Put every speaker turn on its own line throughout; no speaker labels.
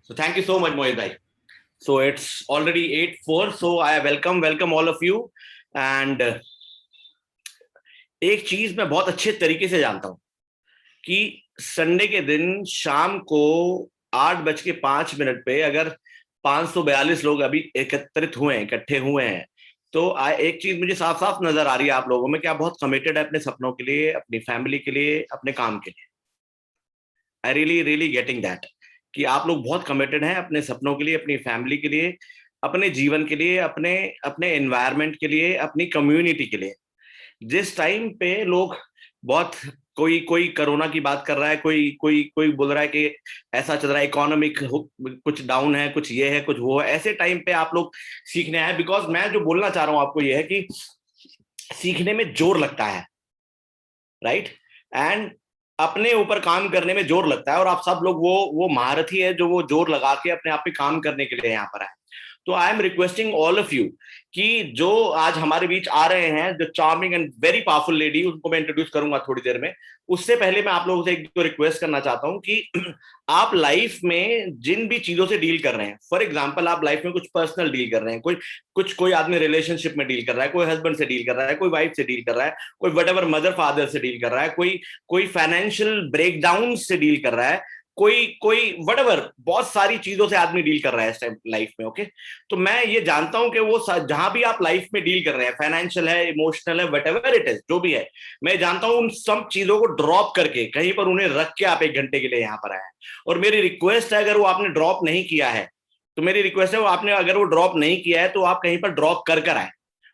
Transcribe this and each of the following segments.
So thank you so much, Mohit bhai. So it's already 8:04. So I welcome all of you. And एक चीज मैं बहुत अच्छे तरीके से जानता हूं कि संडे के दिन शाम को 8:05 पे अगर 542 लोग अभी एकत्रित हुए हैं, इकट्ठे हुए हैं, तो एक चीज मुझे साफ साफ नजर आ रही है आप लोगों में कि आप बहुत कमिटेड है अपने सपनों के लिए, अपनी फैमिली के लिए, अपने काम के लिए। I really really getting that कि आप लोग बहुत कमिटेड हैं अपने सपनों के लिए, अपनी फैमिली के लिए, अपने जीवन के लिए, अपने अपने एनवायरनमेंट के लिए, अपनी कम्युनिटी के लिए। जिस टाइम पे लोग बहुत कोई कोई कोरोना की बात कर रहा है, कोई कोई कोई बोल रहा है कि ऐसा चल रहा है, इकोनॉमिक कुछ डाउन है, कुछ ये है, कुछ वो है, ऐसे टाइम पे आप लोग सीखने आए। बिकॉज मैं जो बोलना चाह रहा हूं आपको ये है कि सीखने में जोर लगता है, राइट? एंड अपने ऊपर काम करने में जोर लगता है, और आप सब लोग वो महारथी है जो वो जोर लगा के अपने आप पे काम करने के लिए यहाँ पर आए। तो I am requesting all of you कि जो आज हमारे बीच आ रहे हैं, जो charming and very powerful lady, उनको मैं इंट्रोड्यूस करूंगा थोड़ी देर में। उससे पहले मैं आप लोगों से एक दो रिक्वेस्ट करना चाहता हूं कि आप लाइफ में जिन भी चीजों से डील कर रहे हैं, फॉर एग्जांपल आप लाइफ में कुछ पर्सनल डील कर रहे हैं, कोई आदमी रिलेशनशिप में डील कर रहा है, कोई हस्बैंड से डील कर रहा है, कोई वाइफ से डील कर रहा है, कोई वट मदर फादर से डील कर रहा है, कोई फाइनेंशियल ब्रेकडाउन से डील कर रहा है, कोई कोई वटएवर, बहुत सारी चीजों से आदमी डील कर रहा है इस टाइम लाइफ में। ओके, तो मैं ये जानता हूं कि वो जहां भी आप लाइफ में डील कर रहे हैं, फाइनेंशियल है, इमोशनल है, वटएवर इट इज, जो भी है, मैं जानता हूं उन सब चीजों को ड्रॉप करके कहीं पर उन्हें रख के आप 1 घंटे के लिए यहां पर आए हैं। और मेरी रिक्वेस्ट है, अगर वो आपने ड्रॉप नहीं किया है तो मेरी रिक्वेस्ट है, वो आपने अगर वो ड्रॉप नहीं किया है तो आप कहीं पर ड्रॉप कर आए,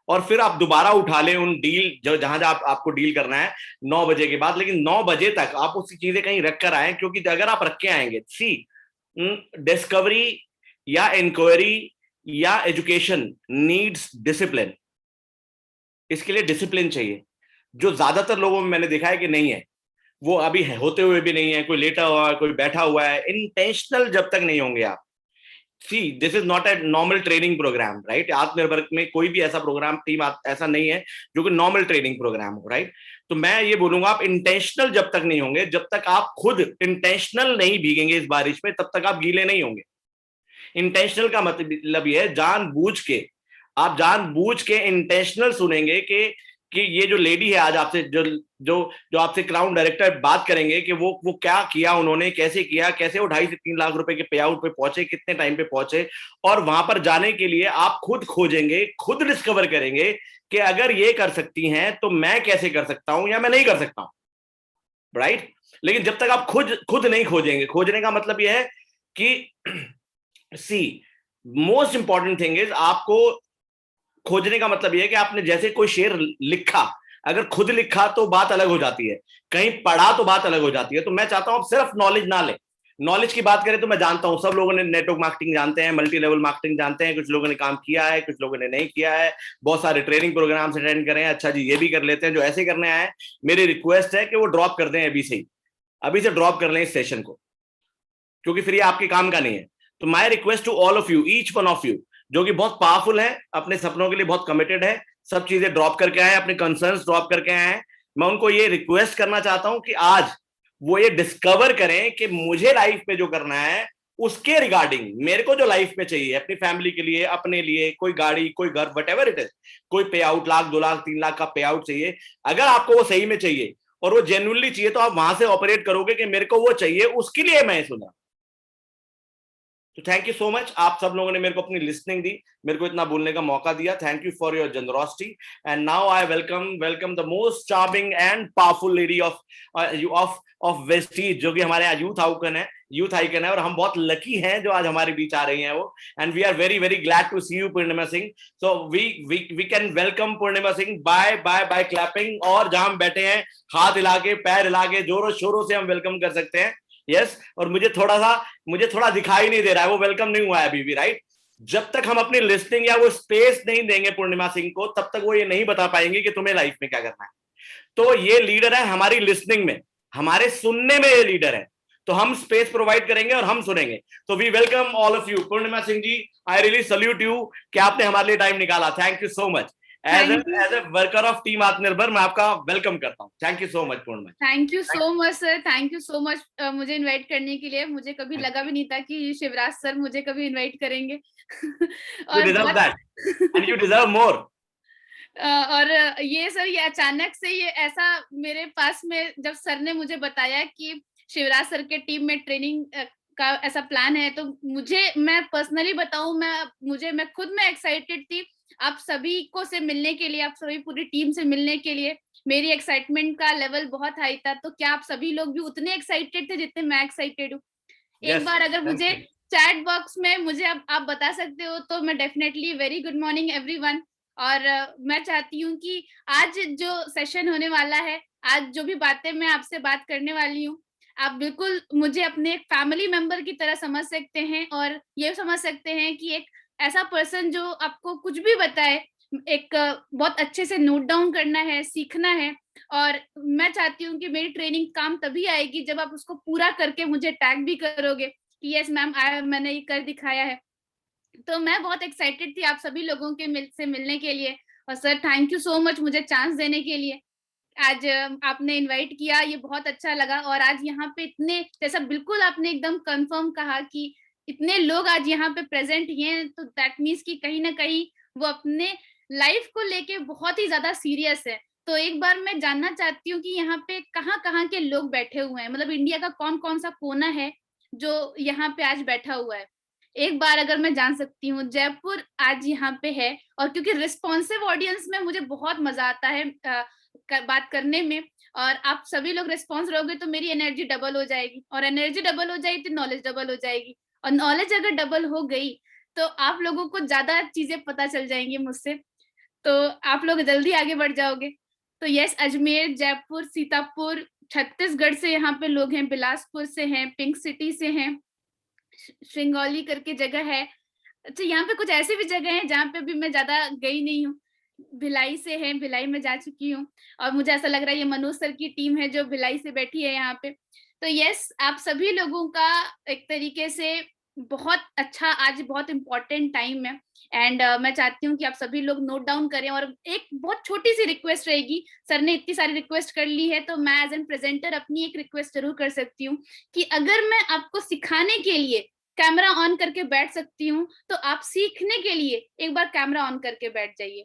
और फिर आप दोबारा उठा लें उन डील जो जहां जहां आपको डील करना है 9 बजे के बाद। लेकिन 9 बजे तक आप उसकी चीजें कहीं रख कर आए, क्योंकि अगर आप रख के आएंगे, सी, डिस्कवरी या इंक्वायरी या एजुकेशन नीड्स डिसिप्लिन। इसके लिए डिसिप्लिन चाहिए, जो ज्यादातर लोगों में मैंने देखा है कि नहीं है। वो अभी होते हुए भी नहीं है, कोई लेटा हुआ है, कोई बैठा हुआ है। इंटेंशनल जब तक नहीं होंगे आप, see, this is not a normal training program, right? आत्मनिर्भर में कोई भी ऐसा प्रोग्राम टीम ऐसा नहीं है जो कि नॉर्मल ट्रेनिंग प्रोग्राम हो, राइट? तो मैं ये बोलूंगा, आप इंटेंशनल जब तक नहीं होंगे, जब तक आप खुद इंटेंशनल नहीं भीगेंगे इस बारिश में, तब तक आप गीले नहीं होंगे। इंटेंशनल का मतलब ये है जानबूझ के, आप जानबूझ के इंटेंशनल सुनेंगे कि ये जो लेडी है आज आपसे, जो जो जो आपसे क्राउन डायरेक्टर बात करेंगे कि वो क्या किया, उन्होंने कैसे किया, कैसे वो 2.5 से 3 लाख रुपए के पे आउट पे पहुंचे, कितने टाइम पे पहुंचे। और वहां पर जाने के लिए आप खुद खोजेंगे, खुद डिस्कवर करेंगे कि अगर ये कर सकती हैं तो मैं कैसे कर सकता हूं या मैं नहीं कर सकता हूं, राइट? लेकिन जब तक आप खुद नहीं खोजेंगे, खोजने का मतलब यह है कि सी, मोस्ट इंपॉर्टेंट थिंग इज, आपको खोजने का मतलब यह है कि आपने जैसे कोई शेर लिखा, अगर खुद लिखा तो बात अलग हो जाती है, कहीं पढ़ा तो बात अलग हो जाती है। तो मैं चाहता हूं आप सिर्फ नॉलेज ना लें। नॉलेज की बात करें तो मैं जानता हूं सब लोगों ने नेटवर्क मार्केटिंग जानते हैं, मल्टी लेवल मार्केटिंग जानते हैं, कुछ लोगों ने काम किया है, कुछ लोगों ने नहीं किया है, बहुत सारे ट्रेनिंग प्रोग्राम्स अटेंड करें। अच्छा जी, ये भी कर लेते हैं जो ऐसे करने आए। मेरी रिक्वेस्ट है कि वो ड्रॉप कर दें अभी से ही, अभी से ड्रॉप कर लें इस सेशन को, क्योंकि फिर ये आपके काम का नहीं है। तो my request to all of you, each one of you, जो कि बहुत पावरफुल है, अपने सपनों के लिए बहुत कमिटेड है, सब चीजें ड्रॉप करके आए, अपने कंसर्न्स ड्रॉप करके आए हैं, मैं उनको ये रिक्वेस्ट करना चाहता हूं कि आज वो ये डिस्कवर करें कि मुझे लाइफ में जो करना है उसके रिगार्डिंग, मेरे को जो लाइफ में चाहिए, अपनी फैमिली के लिए, अपने लिए, कोई गाड़ी, कोई घर, वटएवर इट इज, कोई पे आउट 1 लाख 2 लाख 3 लाख का पे आउट चाहिए, अगर आपको वो सही में चाहिए और वो जेन्युइनली चाहिए, तो आप वहां से ऑपरेट करोगे कि मेरे को वो चाहिए, उसके लिए मैं सुना। तो थैंक यू सो मच, आप सब लोगों ने मेरे को अपनी लिसनिंग दी, मेरे को इतना बोलने का मौका दिया। Thank you for your generosity. And now I welcome the most charming and powerful lady of Vestige, जो कि हमारे यहाँ यूथ आइकन है, और हम बहुत लकी हैं जो आज हमारे बीच आ रही हैं वो। And we are very very glad to see you Purnima Singh. So we can welcome Purnima Singh by clapping, और जहां हम बैठे हैं हाथ हिला के, पैर हिला के, जोरों शोरों से हम वेलकम कर सकते हैं। यस, और मुझे थोड़ा दिखाई नहीं दे रहा है, वो वेलकम नहीं हुआ है अभी भी, राइट? जब तक हम अपनी लिस्टिंग या वो स्पेस नहीं देंगे पूर्णिमा सिंह को, तब तक वो ये नहीं बता पाएंगे कि तुम्हें लाइफ में क्या करना है। तो ये लीडर है हमारी लिस्निंग में, हमारे सुनने में ये लीडर है। तो हम स्पेस प्रोवाइड करेंगे और हम सुनेंगे। तो we welcome all of you. Purnima Singh ji, I really salute you कि आपने हमारे लिए टाइम निकाला। Thank you so much. As a worker of team Atmanirbhar मैं आपका वेलकम करता हूँ। थैंक यू सो मच पूर्ण।
Thank you so much sir, thank you so much मुझे इनवाइट करने के लिए। मुझे कभी लगा भी नहीं था कि शिवराज सर मुझे कभी इनवाइट करेंगे।
You deserve that and you deserve more.
और ये सर, ये अचानक से ये ऐसा मेरे पास में जब सर ने मुझे बताया कि शिवराज सर के टीम में ट्रेनिंग का ऐसा प्लान है, तो मैं पर्सनली बताऊं, मैं खुद में एक्साइटेड थी आप सभी को से मिलने के लिए, आप सभी पूरी टीम से मिलने के लिए। मेरी एक्साइटमेंट का लेवल बहुत हाई था। तो क्या आप सभी लोग भी उतने एक्साइटेड थे जितने मैं एक्साइटेड हूँ? एक बार अगर मुझे चैट बॉक्स में मुझे आप बता सकते हो तो मैं definitely. Very good morning everyone. और मैं चाहती हूँ कि आज जो सेशन होने वाला है, आज जो भी बातें मैं आपसे बात करने वाली हूँ, आप बिल्कुल मुझे अपने एक फैमिली मेंबर की तरह समझ सकते हैं, और ये समझ सकते हैं कि एक ऐसा पर्सन जो आपको कुछ भी बताए, एक बहुत अच्छे से नोट डाउन करना है, सीखना है। और मैं चाहती हूँ कि मेरी ट्रेनिंग काम तभी आएगी जब आप उसको पूरा करके मुझे टैग भी करोगे कि यस मैम, मैंने ये कर दिखाया है। तो मैं बहुत एक्साइटेड थी आप सभी लोगों के से मिलने के लिए। और sir, thank you so much मुझे चांस देने के लिए। आज आपने इनवाइट किया, ये बहुत अच्छा लगा। और आज यहाँ पे इतने, जैसा बिल्कुल आपने एकदम कंफर्म कहा कि इतने लोग आज यहाँ पे प्रेजेंट हैं, तो दैट मीन्स कि कहीं ना कहीं वो अपने लाइफ को लेके बहुत ही ज्यादा सीरियस है। तो एक बार मैं जानना चाहती हूँ कि यहाँ पे कहाँ कहाँ के लोग बैठे हुए हैं, मतलब इंडिया का कौन कौन सा कोना है जो यहाँ पे आज बैठा हुआ है। एक बार अगर मैं जान सकती हूँ, जयपुर आज यहाँ पे है। और क्योंकि रिस्पॉन्सिव ऑडियंस में मुझे बहुत मजा आता है बात करने में, और आप सभी लोग रिस्पॉन्स रहोगे तो मेरी एनर्जी डबल हो जाएगी, और एनर्जी डबल हो जाएगी तो नॉलेज डबल हो जाएगी, और नॉलेज अगर डबल हो गई तो आप लोगों को ज्यादा चीजें पता चल जाएंगी मुझसे, तो आप लोग जल्दी आगे बढ़ जाओगे। तो यस, अजमेर, जयपुर, सीतापुर, छत्तीसगढ़ से यहाँ पे लोग हैं, बिलासपुर से हैं, पिंक सिटी से हैं, श्रृंगौली करके जगह है। अच्छा, यहाँ पे कुछ ऐसी भी जगह है जहाँ पे भी मैं ज्यादा गई नहीं हूँ। भिलाई से है, भिलाई में जा चुकी हूँ। और मुझे ऐसा लग रहा है ये मनोज सर की टीम है जो भिलाई से बैठी है यहाँ पे। तो यस, आप सभी लोगों का एक तरीके से बहुत अच्छा, आज बहुत इंपॉर्टेंट टाइम है। एंड मैं चाहती हूँ कि आप सभी लोग नोट डाउन करें। और एक बहुत छोटी सी रिक्वेस्ट रहेगी, सर ने इतनी सारी रिक्वेस्ट कर ली है तो मैं एज एन प्रेजेंटर अपनी एक रिक्वेस्ट जरूर कर सकती हूँ कि अगर मैं आपको सिखाने के लिए कैमरा ऑन करके बैठ सकती हूँ, तो आप सीखने के लिए एक बार कैमरा ऑन करके बैठ जाइए,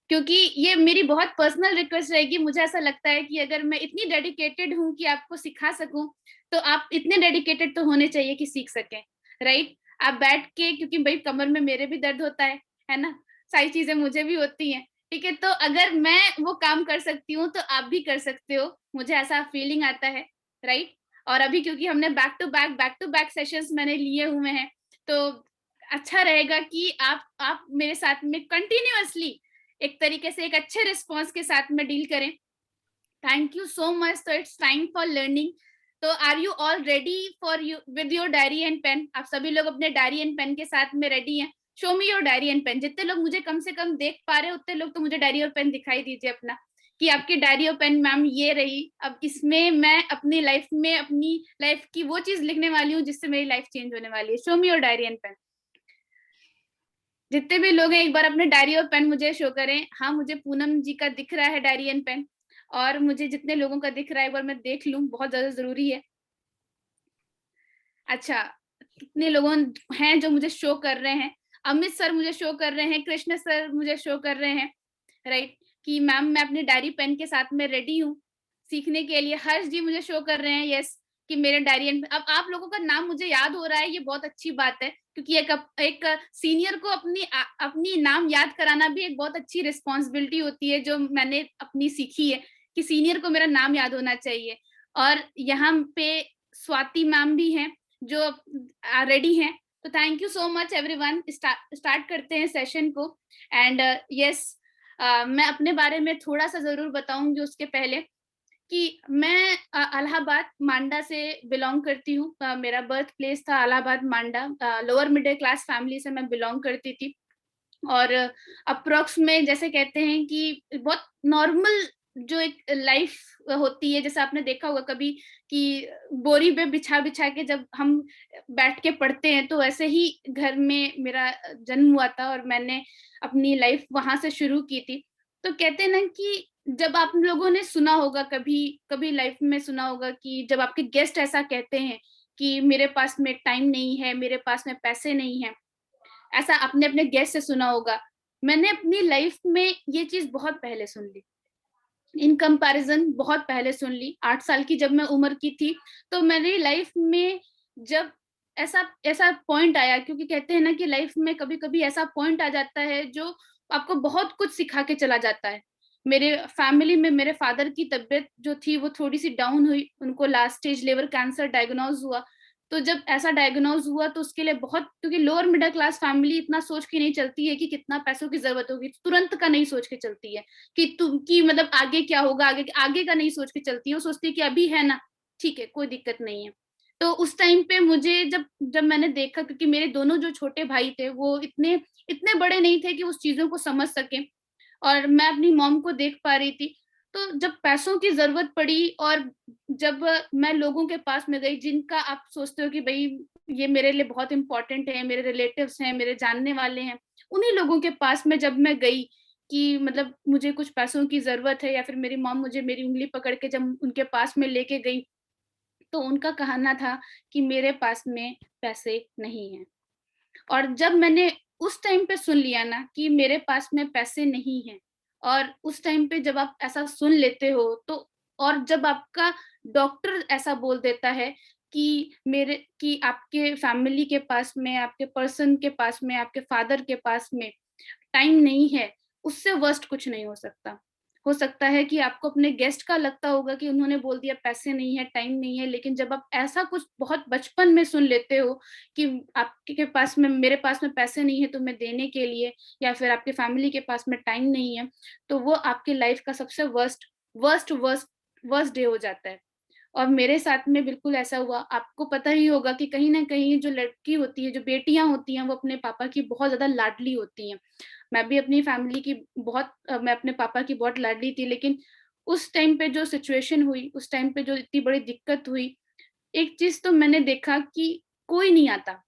क्योंकि ये मेरी बहुत पर्सनल रिक्वेस्ट रहेगी। मुझे ऐसा लगता है कि अगर मैं इतनी डेडिकेटेड हूँ कि आपको सिखा सकूं, तो आप इतने डेडिकेटेड तो होने चाहिए कि सीख सकें, राइट? आप बैठ के, क्योंकि भाई कमर में मेरे भी दर्द होता है ना, सारी चीजें मुझे भी होती हैं, ठीक है? तो अगर मैं वो काम कर सकती हूँ तो आप भी कर सकते हो, मुझे ऐसा फीलिंग आता है, राइट? और अभी क्योंकि हमने बैक टू बैक सेशंस मैंने लिए हुए हैं, तो अच्छा रहेगा कि आप मेरे साथ में कंटिन्यूअसली एक तरीके से एक अच्छे रिस्पॉन्स के साथ में डील करें। Thank you so much. तो इट्स टाइम फॉर लर्निंग। तो are you all ready for you with your diary and pen? आप सभी लोग अपने डायरी एंड पेन के साथ में रेडी हैं? Show me your diary and pen. जितने लोग मुझे कम से कम देख पा रहे हैं उतने लोग तो मुझे डायरी और पेन दिखाई दीजिए अपना, कि आपकी डायरी और पेन मैम ये रही। अब इसमें मैं अपनी लाइफ में, अपनी लाइफ की वो चीज लिखने वाली हूँ जिससे मेरी लाइफ चेंज होने वाली है। Show me your diary and pen. जितने भी लोग हैं एक बार अपने डायरी और पेन मुझे शो करें। हाँ, मुझे पूनम जी का दिख रहा है डायरी एंड पेन, और मुझे जितने लोगों का दिख रहा है एक बार मैं देख लूं, बहुत ज्यादा जरूरी है। अच्छा, कितने लोगों हैं जो मुझे शो कर रहे हैं? अमित सर मुझे शो कर रहे हैं, कृष्ण सर मुझे शो कर रहे हैं, राइट, कि मैम मैं अपनी डायरी पेन के साथ में रेडी हूँ सीखने के लिए। हर्ष जी मुझे शो कर रहे हैं यस, कि मेरे डायरी एंड, अब आप लोगों का नाम मुझे याद हो रहा है, ये बहुत अच्छी बात है, क्योंकि एक सीनियर को अपनी नाम याद कराना भी एक बहुत अच्छी रिस्पॉन्सिबिलिटी होती है, जो मैंने अपनी सीखी है कि सीनियर को मेरा नाम याद होना चाहिए। और यहाँ पे स्वाति मैम भी हैं जो रेडी हैं। तो thank you so much everyone. Start करते हैं सेशन को। एंड यस, मैं अपने बारे में थोड़ा सा जरूर बताऊंगी उसके पहले, कि मैं इलाहाबाद मांडा से बिलोंग करती हूँ। मेरा बर्थ प्लेस था इलाहाबाद मांडा। लोअर मिडिल क्लास फैमिली से मैं बिलोंग करती थी। और अप्रोक्स में जैसे कहते हैं कि बहुत नॉर्मल जो एक लाइफ होती है, जैसे आपने देखा होगा कभी कि बोरी पे बिछा बिछा के जब हम बैठ के पढ़ते हैं, तो ऐसे ही घर में मेरा जन्म हुआ था और मैंने अपनी लाइफ वहां से शुरू की थी। तो कहते हैं ना कि जब आप लोगों ने सुना होगा, कभी कभी लाइफ में सुना होगा कि जब आपके गेस्ट ऐसा कहते हैं कि मेरे पास में टाइम नहीं है, मेरे पास में पैसे नहीं है, ऐसा आपने अपने गेस्ट से सुना होगा। मैंने अपनी लाइफ में ये चीज बहुत पहले सुन ली, इन कंपैरिजन बहुत पहले सुन ली। 8 साल की जब मैं उम्र की थी, तो मेरी लाइफ में जब ऐसा ऐसा पॉइंट आया, क्योंकि कहते हैं ना कि लाइफ में कभी कभी ऐसा पॉइंट आ जाता है जो आपको बहुत कुछ सिखा के चला जाता है। मेरे फैमिली में मेरे फादर की तबीयत जो थी वो थोड़ी सी डाउन हुई, उनको last stage liver cancer diagnose हुआ। तो जब ऐसा डायग्नोज हुआ तो उसके लिए बहुत, क्योंकि लोअर मिडिल क्लास फैमिली इतना सोच के नहीं चलती है कि कितना पैसों की जरूरत होगी, तुरंत का नहीं सोच के चलती है कि तुम की मतलब आगे क्या होगा, आगे आगे का नहीं सोच के चलती है, वो सोचती है कि अभी है ना, ठीक है, कोई दिक्कत नहीं है। तो उस टाइम पे मुझे जब जब मैंने देखा, क्योंकि मेरे दोनों जो छोटे भाई थे वो इतने इतने बड़े नहीं थे कि उस चीजों को समझ सके, और मैं अपनी मॉम को देख पा रही थी। तो जब पैसों की जरूरत पड़ी और जब मैं लोगों के पास में गई जिनका आप सोचते हो कि भाई ये मेरे लिए बहुत इंपॉर्टेंट है, मेरे रिलेटिव्स हैं, मेरे जानने वाले हैं, उन्हीं लोगों के पास में जब मैं गई कि मतलब मुझे कुछ पैसों की जरूरत है, या फिर मेरी मॉम मुझे मेरी उंगली पकड़ के जब उनके पास में लेके गई, तो उनका कहना था कि मेरे पास में पैसे नहीं है। और जब मैंने उस टाइम पे सुन लिया ना कि मेरे पास में पैसे नहीं है, और उस टाइम पे जब आप ऐसा सुन लेते हो तो, और जब आपका डॉक्टर ऐसा बोल देता है कि मेरे कि आपके फैमिली के पास में, आपके पर्सन के पास में, आपके फादर के पास में टाइम नहीं है, उससे वर्स्ट कुछ नहीं हो सकता। हो सकता है कि आपको अपने गेस्ट का लगता होगा कि उन्होंने बोल दिया पैसे नहीं है, टाइम नहीं है, लेकिन जब आप ऐसा कुछ बहुत बचपन में सुन लेते हो कि आपके पास में, मेरे पास में पैसे नहीं है तुम्हें देने के लिए, या फिर आपके फैमिली के पास में टाइम नहीं है, तो वो आपकी लाइफ का सबसे worst worst worst worst day हो जाता है। और मेरे साथ में बिल्कुल ऐसा हुआ। आपको पता ही होगा कि कहीं ना कहीं जो लड़की होती है, जो बेटियां होती हैं, वो अपने पापा की बहुत ज्यादा लाडली होती हैं। मैं भी अपनी फैमिली की बहुत मैं अपने पापा की बहुत लाडली थी, लेकिन उस टाइम पे जो सिचुएशन हुई, उस टाइम पे जो इतनी बड़ी दिक्कत हुई, एक चीज तो मैंने देखा कि कोई नहीं आता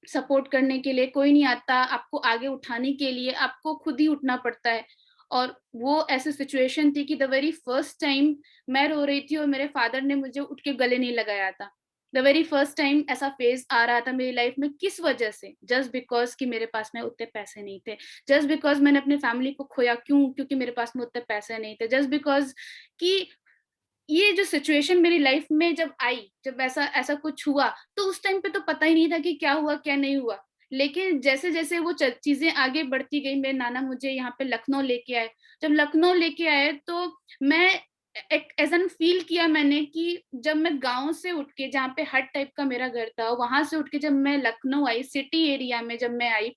सपोर्ट करने के लिए, कोई नहीं आता आपको आगे उठाने के लिए, आपको खुद ही उठना पड़ता है। और वो ऐसी सिचुएशन थी कि द वेरी फर्स्ट टाइम मैं रो रही थी और मेरे फादर ने मुझे उठ के गले नहीं लगाया था। द वेरी फर्स्ट टाइम ऐसा फेज आ रहा था मेरी लाइफ में, किस वजह से? जस्ट बिकॉज कि मेरे पास में उतने पैसे नहीं थे, जस्ट बिकॉज मैंने अपनी फैमिली को खोया, क्यों? क्योंकि मेरे पास में उतने पैसे नहीं थे, जस्ट बिकॉज कि ये जो सिचुएशन मेरी लाइफ में जब आई, जब ऐसा ऐसा कुछ हुआ, तो उस टाइम पे तो पता ही नहीं था कि क्या हुआ क्या नहीं हुआ। लेकिन जैसे जैसे वो चीजें आगे बढ़ती गई, मेरे नाना मुझे यहाँ पे लखनऊ लेके आए। जब लखनऊ लेके आए तो मैं एक ऐसा फील किया मैंने कि जब मैं गांव से उठ के, जहाँ पे हट टाइप का मेरा घर था, वहां से उठ के जब मैं लखनऊ आई, सिटी एरिया में जब मैं आई,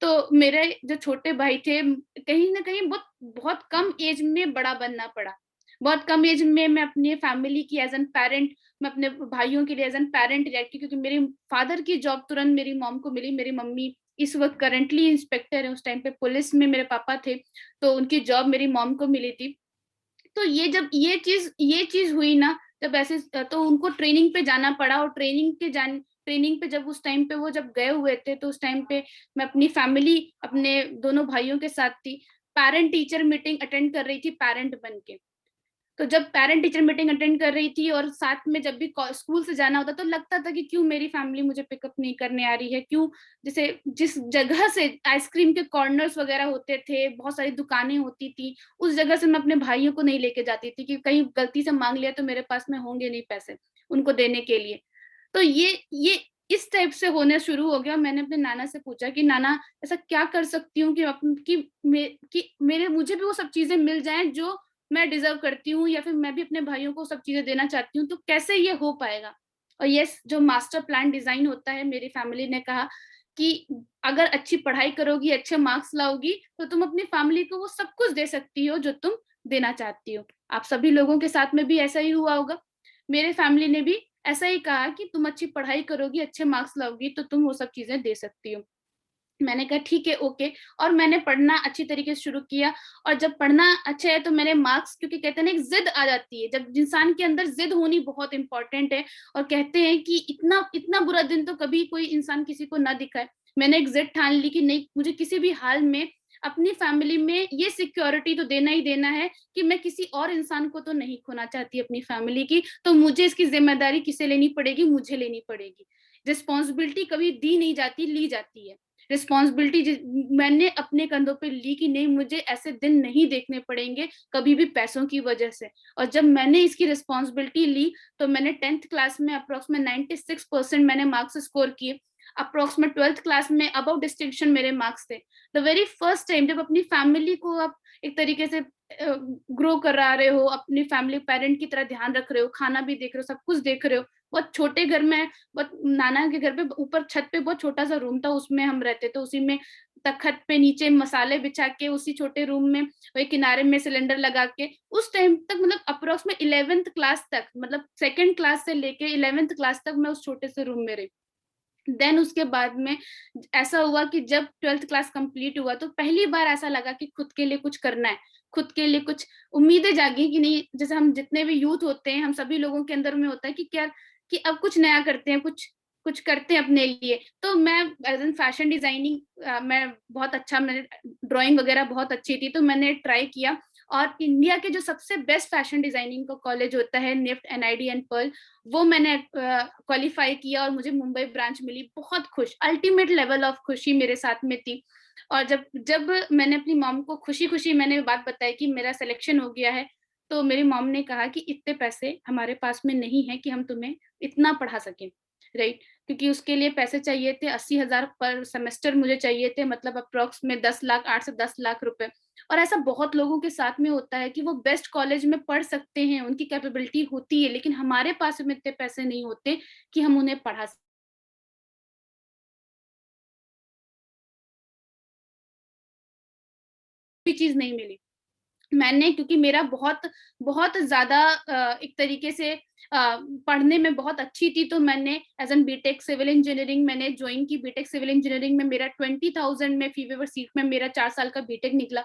तो मेरे जो छोटे भाई थे, कहीं ना कहीं बहुत बहुत कम एज में बड़ा बनना पड़ा। बहुत कम एज में मैं अपनी फैमिली की एज एन पेरेंट, मैं अपने भाइयों के लिए एज एन पेरेंट रिएक्ट की, क्योंकि मेरे फादर की जॉब तुरंत मेरी मॉम को मिली। मेरी मम्मी इस वक्त करंटली इंस्पेक्टर है, उस टाइम पे पुलिस में मेरे पापा थे, तो उनकी जॉब मेरी मॉम को मिली थी। तो ये जब ये चीज हुई ना, जब ऐसे, तो उनको ट्रेनिंग पे जाना पड़ा, और ट्रेनिंग पे जब उस टाइम पे वो जब गए हुए थे, तो उस टाइम पे मैं अपनी फैमिली, अपने दोनों भाइयों के साथ थी। पेरेंट टीचर मीटिंग अटेंड कर रही थी पेरेंट बन के। तो जब पेरेंट टीचर मीटिंग अटेंड कर रही थी और साथ में जब भी स्कूल से जाना होता, तो लगता था कि क्यों मेरी फैमिली मुझे पिकअप नहीं करने आ रही है, क्यों? जैसे जिस जगह से आइसक्रीम के कॉर्नर्स वगैरह होते थे, बहुत सारी दुकानें होती थी, उस जगह से मैं अपने भाइयों को नहीं लेके जाती थी कि कहीं गलती से मांग लिया तो मेरे पास में होंगे नहीं पैसे उनको देने के लिए। तो ये इस टाइप से होने शुरू हो गया। मैंने अपने नाना से पूछा कि नाना, ऐसा क्या कर सकती हूँ कि मेरे मुझे भी वो सब चीजें मिल जाएं जो मैं डिजर्व करती हूँ, या फिर मैं भी अपने भाइयों को सब चीजें देना चाहती हूँ, तो कैसे ये हो पाएगा? और यस, जो मास्टर प्लान डिजाइन होता है, मेरी फैमिली ने कहा कि अगर अच्छी पढ़ाई करोगी, अच्छे मार्क्स लाओगी, तो तुम अपनी फैमिली को वो सब कुछ दे सकती हो जो तुम देना चाहती हो। आप सभी लोगों के साथ में भी ऐसा ही हुआ होगा। मेरे फैमिली ने भी ऐसा ही कहा कि तुम अच्छी पढ़ाई करोगी, अच्छे मार्क्स लाओगी, तो तुम वो सब चीजें दे सकती हो। मैंने कहा ठीक है, ओके। और मैंने पढ़ना अच्छी तरीके से शुरू किया। और जब पढ़ना अच्छा है तो मेरे मार्क्स, क्योंकि कहते हैं ना एक जिद आ जाती है, जब इंसान के अंदर जिद होनी बहुत इंपॉर्टेंट है। और कहते हैं कि इतना इतना बुरा दिन तो कभी कोई इंसान किसी को ना दिखाए। मैंने एक जिद ठान ली कि नहीं, मुझे किसी भी हाल में अपनी फैमिली में ये सिक्योरिटी तो देना ही देना है कि मैं किसी और इंसान को तो नहीं खोना चाहती अपनी फैमिली की, तो मुझे इसकी जिम्मेदारी किसे लेनी पड़ेगी, मुझे लेनी पड़ेगी। रिस्पॉन्सिबिलिटी कभी दी नहीं जाती, ली जाती है। रिस्पॉन्सिबिलिटी मैंने अपने कंधों पे ली कि नहीं, मुझे ऐसे दिन नहीं देखने पड़ेंगे कभी भी पैसों की वजह से। और जब मैंने इसकी रिस्पॉन्सिबिलिटी ली तो मैंने 10th क्लास में अप्रोक्सीमेट 96% मैंने मार्क्स स्कोर किए। अप्रोक्सीमेट 12th क्लास में अबव डिस्टिंक्शन मेरे मार्क्स थे। द वेरी फर्स्ट टाइम जब अपनी फैमिली को आप एक तरीके से ग्रो करा रहे हो, अपनी फैमिली पेरेंट की तरह ध्यान रख रहे हो, खाना भी देख रहे हो, सब कुछ देख रहे हो। बहुत छोटे घर में, बहुत नाना के घर पे ऊपर छत पे बहुत छोटा सा रूम था, उसमें हम रहते थे। उसी में तखत पे नीचे मसाले बिछा के उसी छोटे रूम में वही किनारे में सिलेंडर लगा के उस टाइम तक, मतलब अप्रोक्सीमेट 11th क्लास तक, मतलब सेकेंड क्लास से लेके 11th क्लास तक मैं उस छोटे से रूम में रही। देन उसके बाद में ऐसा हुआ कि जब 12th क्लास कंप्लीट हुआ तो पहली बार ऐसा लगा कि खुद के लिए कुछ करना है, खुद के लिए कुछ उम्मीदें जागी कि नहीं, जैसे हम जितने भी यूथ होते हैं हम सभी लोगों के अंदर में होता है कि क्या, कि अब कुछ नया करते हैं, कुछ कुछ करते हैं अपने लिए। तो मैं एज एन फैशन डिजाइनिंग मैं बहुत अच्छा, मैंने ड्राइंग वगैरह बहुत अच्छी थी, तो मैंने ट्राई किया। और इंडिया के जो सबसे बेस्ट फैशन डिजाइनिंग का कॉलेज होता है निफ्ट, एनआईडी एंड पर्ल, वो मैंने क्वालिफाई किया और मुझे मुंबई ब्रांच मिली। बहुत खुश, अल्टीमेट लेवल ऑफ खुशी मेरे साथ में थी। और जब जब मैंने अपनी मॉम को खुशी खुशी मैंने बात बताई कि मेरा सिलेक्शन हो गया है, तो मेरी मॉम ने कहा कि इतने पैसे हमारे पास में नहीं है कि हम तुम्हें इतना पढ़ा सकें, राइट। क्योंकि उसके लिए पैसे चाहिए थे, 80,000 पर सेमेस्टर मुझे चाहिए थे, मतलब अप्रोक्स में 10 लाख, 8 से 10 लाख रुपए। और ऐसा बहुत लोगों के साथ में होता है कि वो बेस्ट कॉलेज में पढ़ सकते हैं, उनकी कैपेबिलिटी होती है, लेकिन हमारे पास में इतने पैसे नहीं होते कि हम उन्हें पढ़ा भी चीज नहीं मिली। मैंने, क्योंकि मेरा बहुत बहुत ज्यादा एक तरीके से पढ़ने में बहुत अच्छी थी, तो मैंने as an B Tech civil engineering मैंने ज्वाइन की। बीटेक सिविल इंजीनियरिंग में मेरा 20,000 में फी वेवर सीट में मेरा 4 साल का बीटेक निकला।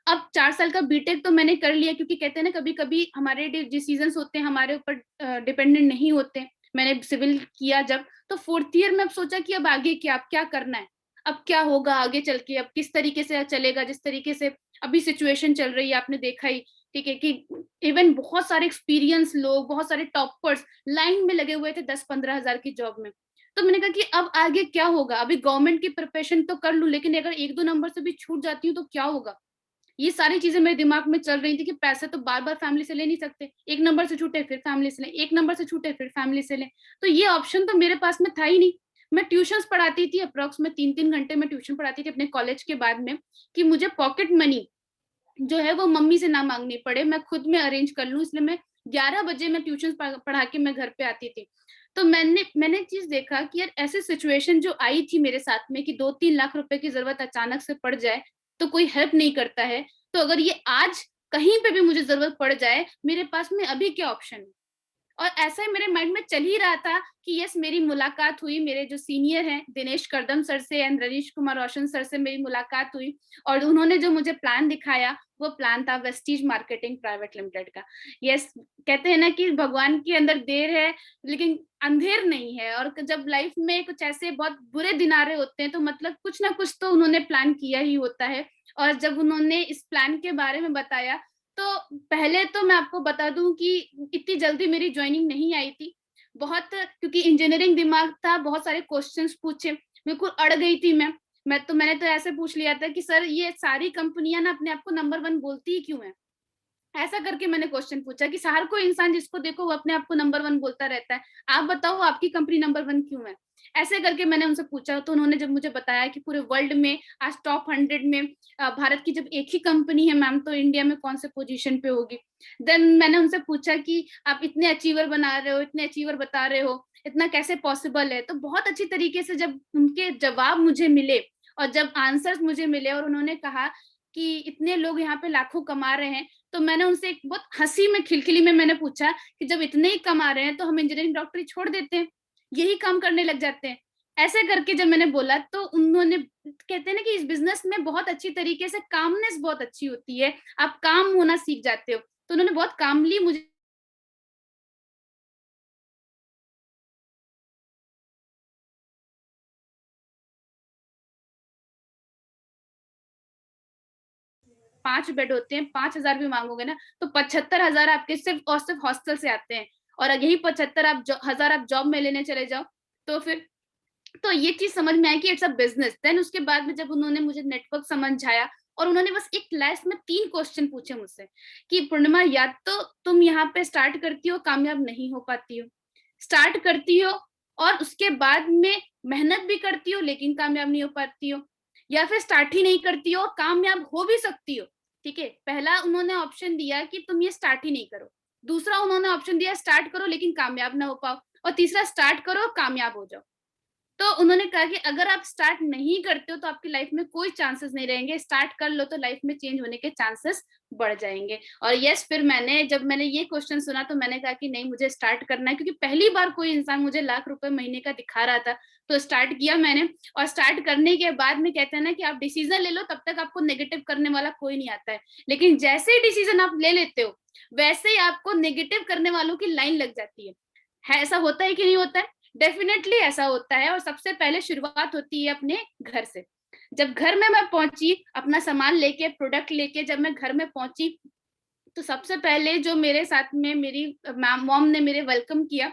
अब 4 साल का बीटेक तो मैंने कर लिया, क्योंकि कहते हैं ना कभी कभी हमारे डिसीजन होते हैं हमारे ऊपर डिपेंडेंट नहीं होते। मैंने सिविल किया जब, तो 4th ईयर में अब सोचा कि अब आगे क्या, अब क्या करना है, अब क्या होगा आगे चल के, अब किस तरीके से चलेगा। जिस तरीके से अभी सिचुएशन चल रही है आपने देखा ही, ठीक है, कि इवन बहुत सारे एक्सपीरियंस लोग, बहुत सारे टॉपर्स लाइन में लगे हुए थे 10-15 हजार की जॉब में। तो मैंने कहा कि अब आगे क्या होगा, अभी गवर्नमेंट की प्रिपरेशन तो कर लूं, लेकिन अगर 1-2 नंबर से भी छूट जाती हूँ तो क्या होगा। ये सारी चीजें मेरे दिमाग में चल रही थी कि पैसे तो बार बार फैमिली से ले नहीं सकते, 1 नंबर से छूटे फिर फैमिली से ले, 1 नंबर से छूटे फिर फैमिली से ले, तो ये ऑप्शन तो मेरे पास में था ही नहीं। मैं ट्यूशंस पढ़ाती थी, अप्रोक्स में 3-3 घंटे में ट्यूशन पढ़ाती थी अपने कॉलेज के बाद में, कि मुझे पॉकेट मनी जो है वो मम्मी से ना मांगनी पड़े, मैं खुद में अरेंज कर लूं। इसलिए मैं 11 बजे मैं ट्यूशन पढ़ा के मैं घर पे आती थी। तो मैंने चीज देखा कि यार ऐसी सिचुएशन जो आई थी मेरे साथ में कि 2-3 लाख रुपए की जरूरत अचानक से पड़ जाए तो कोई हेल्प नहीं करता है, तो अगर ये आज कहीं पे भी मुझे जरूरत पड़ जाए, मेरे पास में अभी क्या ऑप्शन है। और ऐसा ही मेरे माइंड में चल ही रहा था कि यस, मेरी मुलाकात हुई, मेरे जो सीनियर हैं दिनेश करदम सर से and Ranish Kumar Roshan sir से मेरी मुलाकात हुई। और उन्होंने जो मुझे प्लान दिखाया वो प्लान था वेस्टीज मार्केटिंग प्राइवेट लिमिटेड का। यस, कहते हैं ना कि भगवान के अंदर देर है लेकिन अंधेर नहीं है, और जब लाइफ में कुछ ऐसे बहुत बुरे दिन आ रहे होते हैं तो मतलब कुछ ना कुछ तो उन्होंने प्लान किया ही होता है। और जब उन्होंने इस प्लान के बारे में बताया, तो पहले तो मैं आपको बता दूं कि इतनी जल्दी मेरी ज्वाइनिंग नहीं आई थी। बहुत, क्योंकि इंजीनियरिंग दिमाग था, बहुत सारे क्वेश्चंस पूछे, बिल्कुल अड़ गई थी मैंने तो ऐसे पूछ लिया था कि सर ये सारी कंपनियां ना अपने आप को नंबर 1 बोलती ही क्यों है। ऐसा करके मैंने क्वेश्चन पूछा कि हर कोई इंसान जिसको देखो वो अपने आप को नंबर 1 बोलता रहता है, आप बताओ आपकी कंपनी नंबर 1 क्यों है। ऐसे करके मैंने उनसे पूछा, तो उन्होंने जब मुझे बताया कि पूरे वर्ल्ड में आज टॉप 100 में भारत की जब एक ही कंपनी है मैम, तो इंडिया में कौन से पोजीशन पे होगी। देन मैंने उनसे पूछा कि आप इतने अचीवर बना रहे हो, इतने अचीवर बता रहे हो, इतना कैसे पॉसिबल है। तो बहुत अच्छी तरीके से जब उनके जवाब मुझे मिले और जब आंसर्स मुझे मिले और उन्होंने कहा कि इतने लोग यहाँ पे लाखों कमा रहे हैं, तो मैंने उनसे एक बहुत हंसी में खिलखिली में मैंने पूछा कि जब इतने ही कमा रहे हैं तो हम इंजीनियरिंग डॉक्टरी छोड़ देते हैं, यही काम करने लग जाते हैं। ऐसे करके जब मैंने बोला तो उन्होंने, कहते हैं ना कि इस बिजनेस में बहुत अच्छी तरीके से कामनेस बहुत अच्छी होती है, आप काम होना सीख जाते हो। तो उन्होंने बहुत कामली मुझे 5 बेड होते हैं, 5,000 भी मांगोगे ना तो 75,000 आपके सिर्फ और सिर्फ हॉस्टल से आते हैं, और यही 75,000 आप जॉब में लेने चले जाओ तो फिर, तो ये चीज समझ में आई कि इट्स अ बिजनेस। देन उसके बाद में जब उन्होंने मुझे नेटवर्क समझाया, और उन्होंने बस एक लास्ट में 3 क्वेश्चन पूछे मुझसे कि पूर्णिमा, या तो तुम यहाँ पे स्टार्ट करती हो, कामयाब नहीं हो पाती हो, स्टार्ट करती हो और उसके बाद में मेहनत भी करती हो लेकिन कामयाब नहीं हो पाती हो, या फिर स्टार्ट ही नहीं करती हो और कामयाब हो भी सकती हो। ठीक है, पहला उन्होंने ऑप्शन दिया कि तुम ये स्टार्ट ही नहीं करो, दूसरा उन्होंने ऑप्शन दिया स्टार्ट करो लेकिन कामयाब ना हो पाओ, और तीसरा स्टार्ट करो और कामयाब हो जाओ। तो उन्होंने कहा कि अगर आप स्टार्ट नहीं करते हो तो आपकी लाइफ में कोई चांसेस नहीं रहेंगे, स्टार्ट कर लो तो लाइफ में चेंज होने के चांसेस बढ़ जाएंगे। और यस, फिर जब मैंने ये क्वेश्चन सुना तो मैंने कहा कि नहीं, मुझे स्टार्ट करना है, क्योंकि पहली बार कोई इंसान मुझे लाख रुपए महीने का दिखा रहा था, तो स्टार्ट किया मैंने। और स्टार्ट करने के बाद में कहते हैं ना कि आप डिसीजन ले लो, तब तक आपको नेगेटिव करने वाला कोई नहीं आता है, लेकिन जैसे ही डिसीजन आप ले लेते हो वैसे ही आपको नेगेटिव करने वालों की लाइन लग जाती है। ऐसा होता है कि नहीं होता है? डेफिनेटली ऐसा होता है। और सबसे पहले शुरुआत होती है अपने घर से। जब घर में मैं पहुंची अपना सामान लेके, प्रोडक्ट लेके, जब मैं घर में पहुंची तो सबसे पहले जो मेरे साथ में मेरी मॉम ने मेरे वेलकम किया,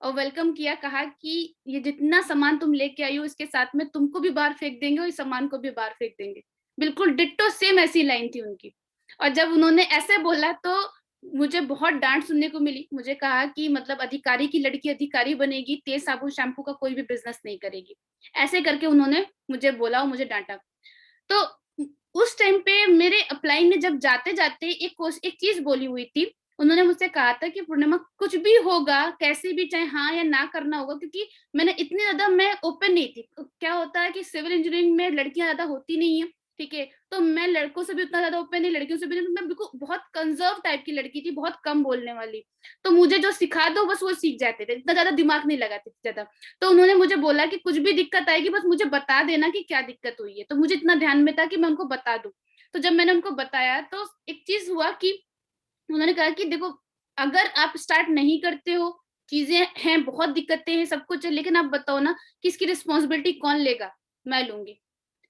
और वेलकम किया, कहा कि ये जितना सामान तुम लेके आई हो इसके साथ में तुमको भी बाहर फेंक देंगे और इस सामान को भी बाहर फेंक देंगे। बिल्कुल डिट्टो सेम ऐसी लाइन थी उनकी। और जब उन्होंने ऐसे बोला तो मुझे बहुत डांट सुनने को मिली। मुझे कहा कि मतलब अधिकारी की लड़की अधिकारी बनेगी, तेज साबुन शैम्पू का कोई भी बिजनेस नहीं करेगी, ऐसे करके उन्होंने मुझे बोला और मुझे डांटा। तो उस टाइम पे मेरे अपलाइन में जब जाते जाते एक चीज बोली हुई थी, उन्होंने मुझसे कहा था कि पूर्णिमा कुछ भी होगा, कैसे भी, चाहे हाँ या ना करना होगा, क्योंकि मैंने इतनी ज्यादा मैं ओपन नहीं थी। क्या होता है कि सिविल इंजीनियरिंग में लड़कियां ज्यादा होती नहीं है, ठीक है, तो मैं लड़कों से भी उतना ज्यादा ओपन नहीं, लड़कियों से भी नहीं, मैं बिल्कुल बहुत कंजर्व टाइप की लड़की थी, बहुत कम बोलने वाली। तो मुझे जो सिखा दो बस वो सीख जाते थे, इतना ज्यादा दिमाग नहीं लगाती थी ज्यादा। तो उन्होंने मुझे बोला कि कुछ भी दिक्कत आएगी बस मुझे बता देना कि क्या दिक्कत हुई है, तो मुझे इतना ध्यान में था कि मैं उनको बता दूं। तो जब मैंने उनको बताया तो एक चीज हुआ कि उन्होंने कहा कि देखो, अगर आप स्टार्ट नहीं करते हो, चीजें हैं, बहुत दिक्कतें हैं, सब कुछ है, लेकिन आप बताओ ना कि इसकी रिस्पॉन्सिबिलिटी कौन लेगा? मैं लूंगी।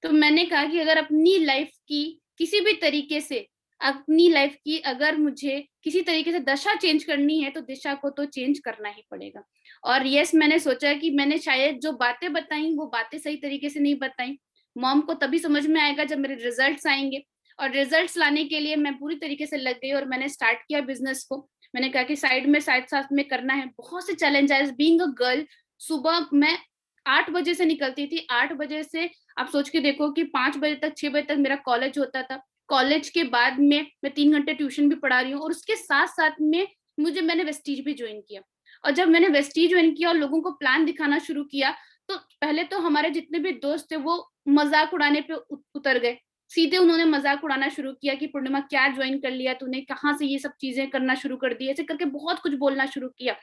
तो मैंने कहा कि अगर अपनी लाइफ की किसी भी तरीके से, अपनी लाइफ की अगर मुझे किसी तरीके से दशा चेंज करनी है तो दिशा को तो चेंज करना ही पड़ेगा। और यस, मैंने सोचा कि मैंने शायद जो बातें बताई वो बातें सही तरीके से नहीं बताई। मॉम को तभी समझ में आएगा जब मेरे रिजल्ट्स आएंगे। और रिजल्ट्स लाने के लिए मैं पूरी तरीके से लग गई और मैंने स्टार्ट किया बिजनेस को। मैंने कहा कि साइड में साथ साथ में करना है। बहुत से चैलेंज आए बीइंग अ गर्ल। सुबह मैं 8 बजे से निकलती थी, 8 बजे से आप सोच के देखो कि 5 बजे तक, 6 बजे तक मेरा कॉलेज होता था। कॉलेज के बाद में मैं 3 घंटे ट्यूशन भी पढ़ा रही हूँ, और उसके साथ साथ में मैंने वेस्टीज भी ज्वाइन किया। और जब मैंने वेस्टीज ज्वाइन किया और लोगों को प्लान दिखाना शुरू किया, तो पहले तो हमारे जितने भी दोस्त थे वो मजाक उड़ाने पे उतर गए। सीधे उन्होंने मजाक उड़ाना शुरू किया कि पूर्णिमा क्या ज्वाइन कर लिया तूने, कहाँ से ये सब चीजें करना शुरू कर दी, ऐसे करके बहुत कुछ बोलना शुरू किया।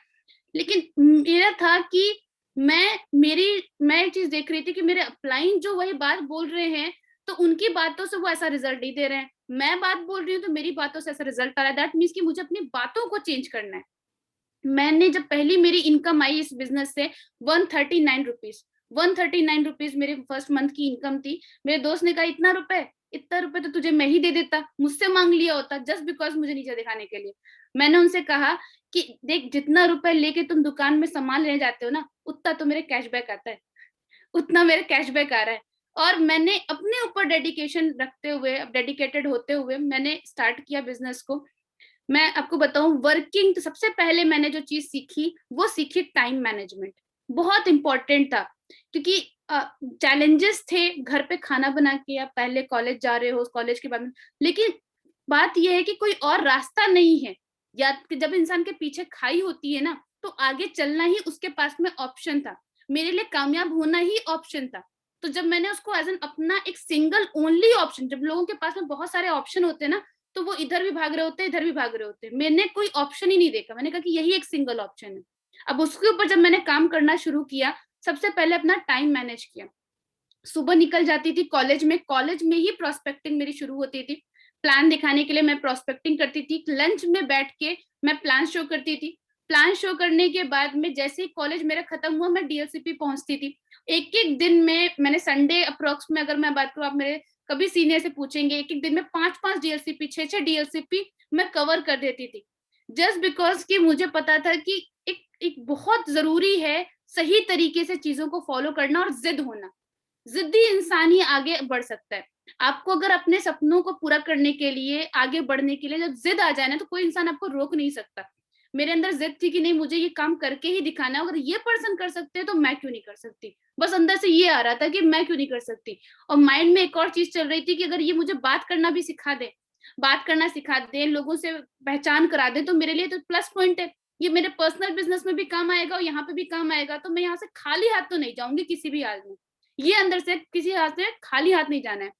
लेकिन मेरा था कि मैं एक चीज देख रही थी कि मेरे अपलाइन जो वही बात बोल रहे हैं, तो उनकी बातों से वो ऐसा रिजल्ट नहीं दे रहे हैं। मैं बात बोल रही हूँ तो मेरी बातों से ऐसा रिजल्ट आ रहा है। दैट मीन्स कि मुझे अपनी बातों को चेंज करना है। मैंने जब पहली मेरी इनकम आई इस बिजनेस से 139 रुपीज, 139 रुपीज मेरे फर्स्ट मंथ की इनकम थी। मेरे दोस्त ने कहा इतना रुपए तो तुझे मैं ही दे देता, मुझसे मांग लिया होता जस्ट बिकॉज मुझे नीचे दिखाने के लिए। मैंने उनसे कहा कि देख, जितना रुपए लेके तुम दुकान में सामान लेने जाते हो ना, उतना तो मेरे कैशबैक आता है, उतना मेरे कैशबैक आ रहा है। और मैंने अपने ऊपर डेडिकेशन रखते हुए, अब डेडिकेटेड होते हुए मैंने स्टार्ट किया बिजनेस को। मैं आपको बताऊं, वर्किंग तो सबसे पहले मैंने जो चीज सीखी वो सीखी टाइम मैनेजमेंट। बहुत इंपॉर्टेंट था, क्योंकि चैलेंजेस थे घर पे खाना बना के, आप पहले कॉलेज जा रहे हो, कॉलेज के बाद में, लेकिन बात यह है कि कोई और रास्ता नहीं है। या जब इंसान के पीछे खाई होती है ना, तो आगे चलना ही उसके पास में ऑप्शन था। मेरे लिए कामयाब होना ही ऑप्शन था। तो जब मैंने उसको एज एन अपना एक सिंगल ओनली ऑप्शन, जब लोगों के पास में बहुत सारे ऑप्शन होते हैं ना, तो वो इधर भी भाग रहे होते हैं, इधर भी भाग रहे होते हैं, मैंने कोई ऑप्शन ही नहीं देखा। मैंने कहा कि यही एक सिंगल ऑप्शन है। अब उसके ऊपर जब मैंने काम करना शुरू किया, सबसे पहले अपना टाइम मैनेज किया। सुबह निकल जाती थी कॉलेज में ही प्रोस्पेक्टिंग मेरी शुरू होती थी। प्लान दिखाने के लिए मैं प्रोस्पेक्टिंग करती थी, लंच में बैठ के मैं प्लान शो करती थी। प्लान शो करने के बाद में जैसे ही कॉलेज मेरा खत्म हुआ, मैं डीएलसीपी पहुंचती थी। एक एक दिन में मैंने संडे अप्रोक्स में, अगर मैं बात करूँ, आप मेरे कभी सीनियर से पूछेंगे, एक एक दिन में 5-5 डीएलसीपी, 6-6 डीएलसीपी मैं कवर कर देती थी, जस्ट बिकॉज कि मुझे पता था कि एक बहुत जरूरी है सही तरीके से चीजों को फॉलो करना और जिद होना। जिद्दी इंसान ही आगे बढ़ सकता है। आपको अगर अपने सपनों को पूरा करने के लिए, आगे बढ़ने के लिए जब जिद आ जाए ना, तो कोई इंसान आपको रोक नहीं सकता। मेरे अंदर जिद थी कि नहीं, मुझे ये काम करके ही दिखाना है, अगर ये पर्सन कर सकते हैं तो मैं क्यों नहीं कर सकती। बस अंदर से ये आ रहा था कि मैं क्यों नहीं कर सकती। और माइंड में एक और चीज चल रही थी कि अगर ये मुझे बात करना भी सिखा दे, बात करना सिखा दे, लोगों से पहचान करा दे, तो मेरे लिए तो प्लस पॉइंट है। ये मेरे पर्सनल बिजनेस में भी काम आएगा और यहाँ पे भी काम आएगा। तो मैं यहाँ से खाली हाथ तो नहीं जाऊंगी किसी भी हाल में। ये अंदर से किसी हाथ से खाली हाथ नहीं जाना है।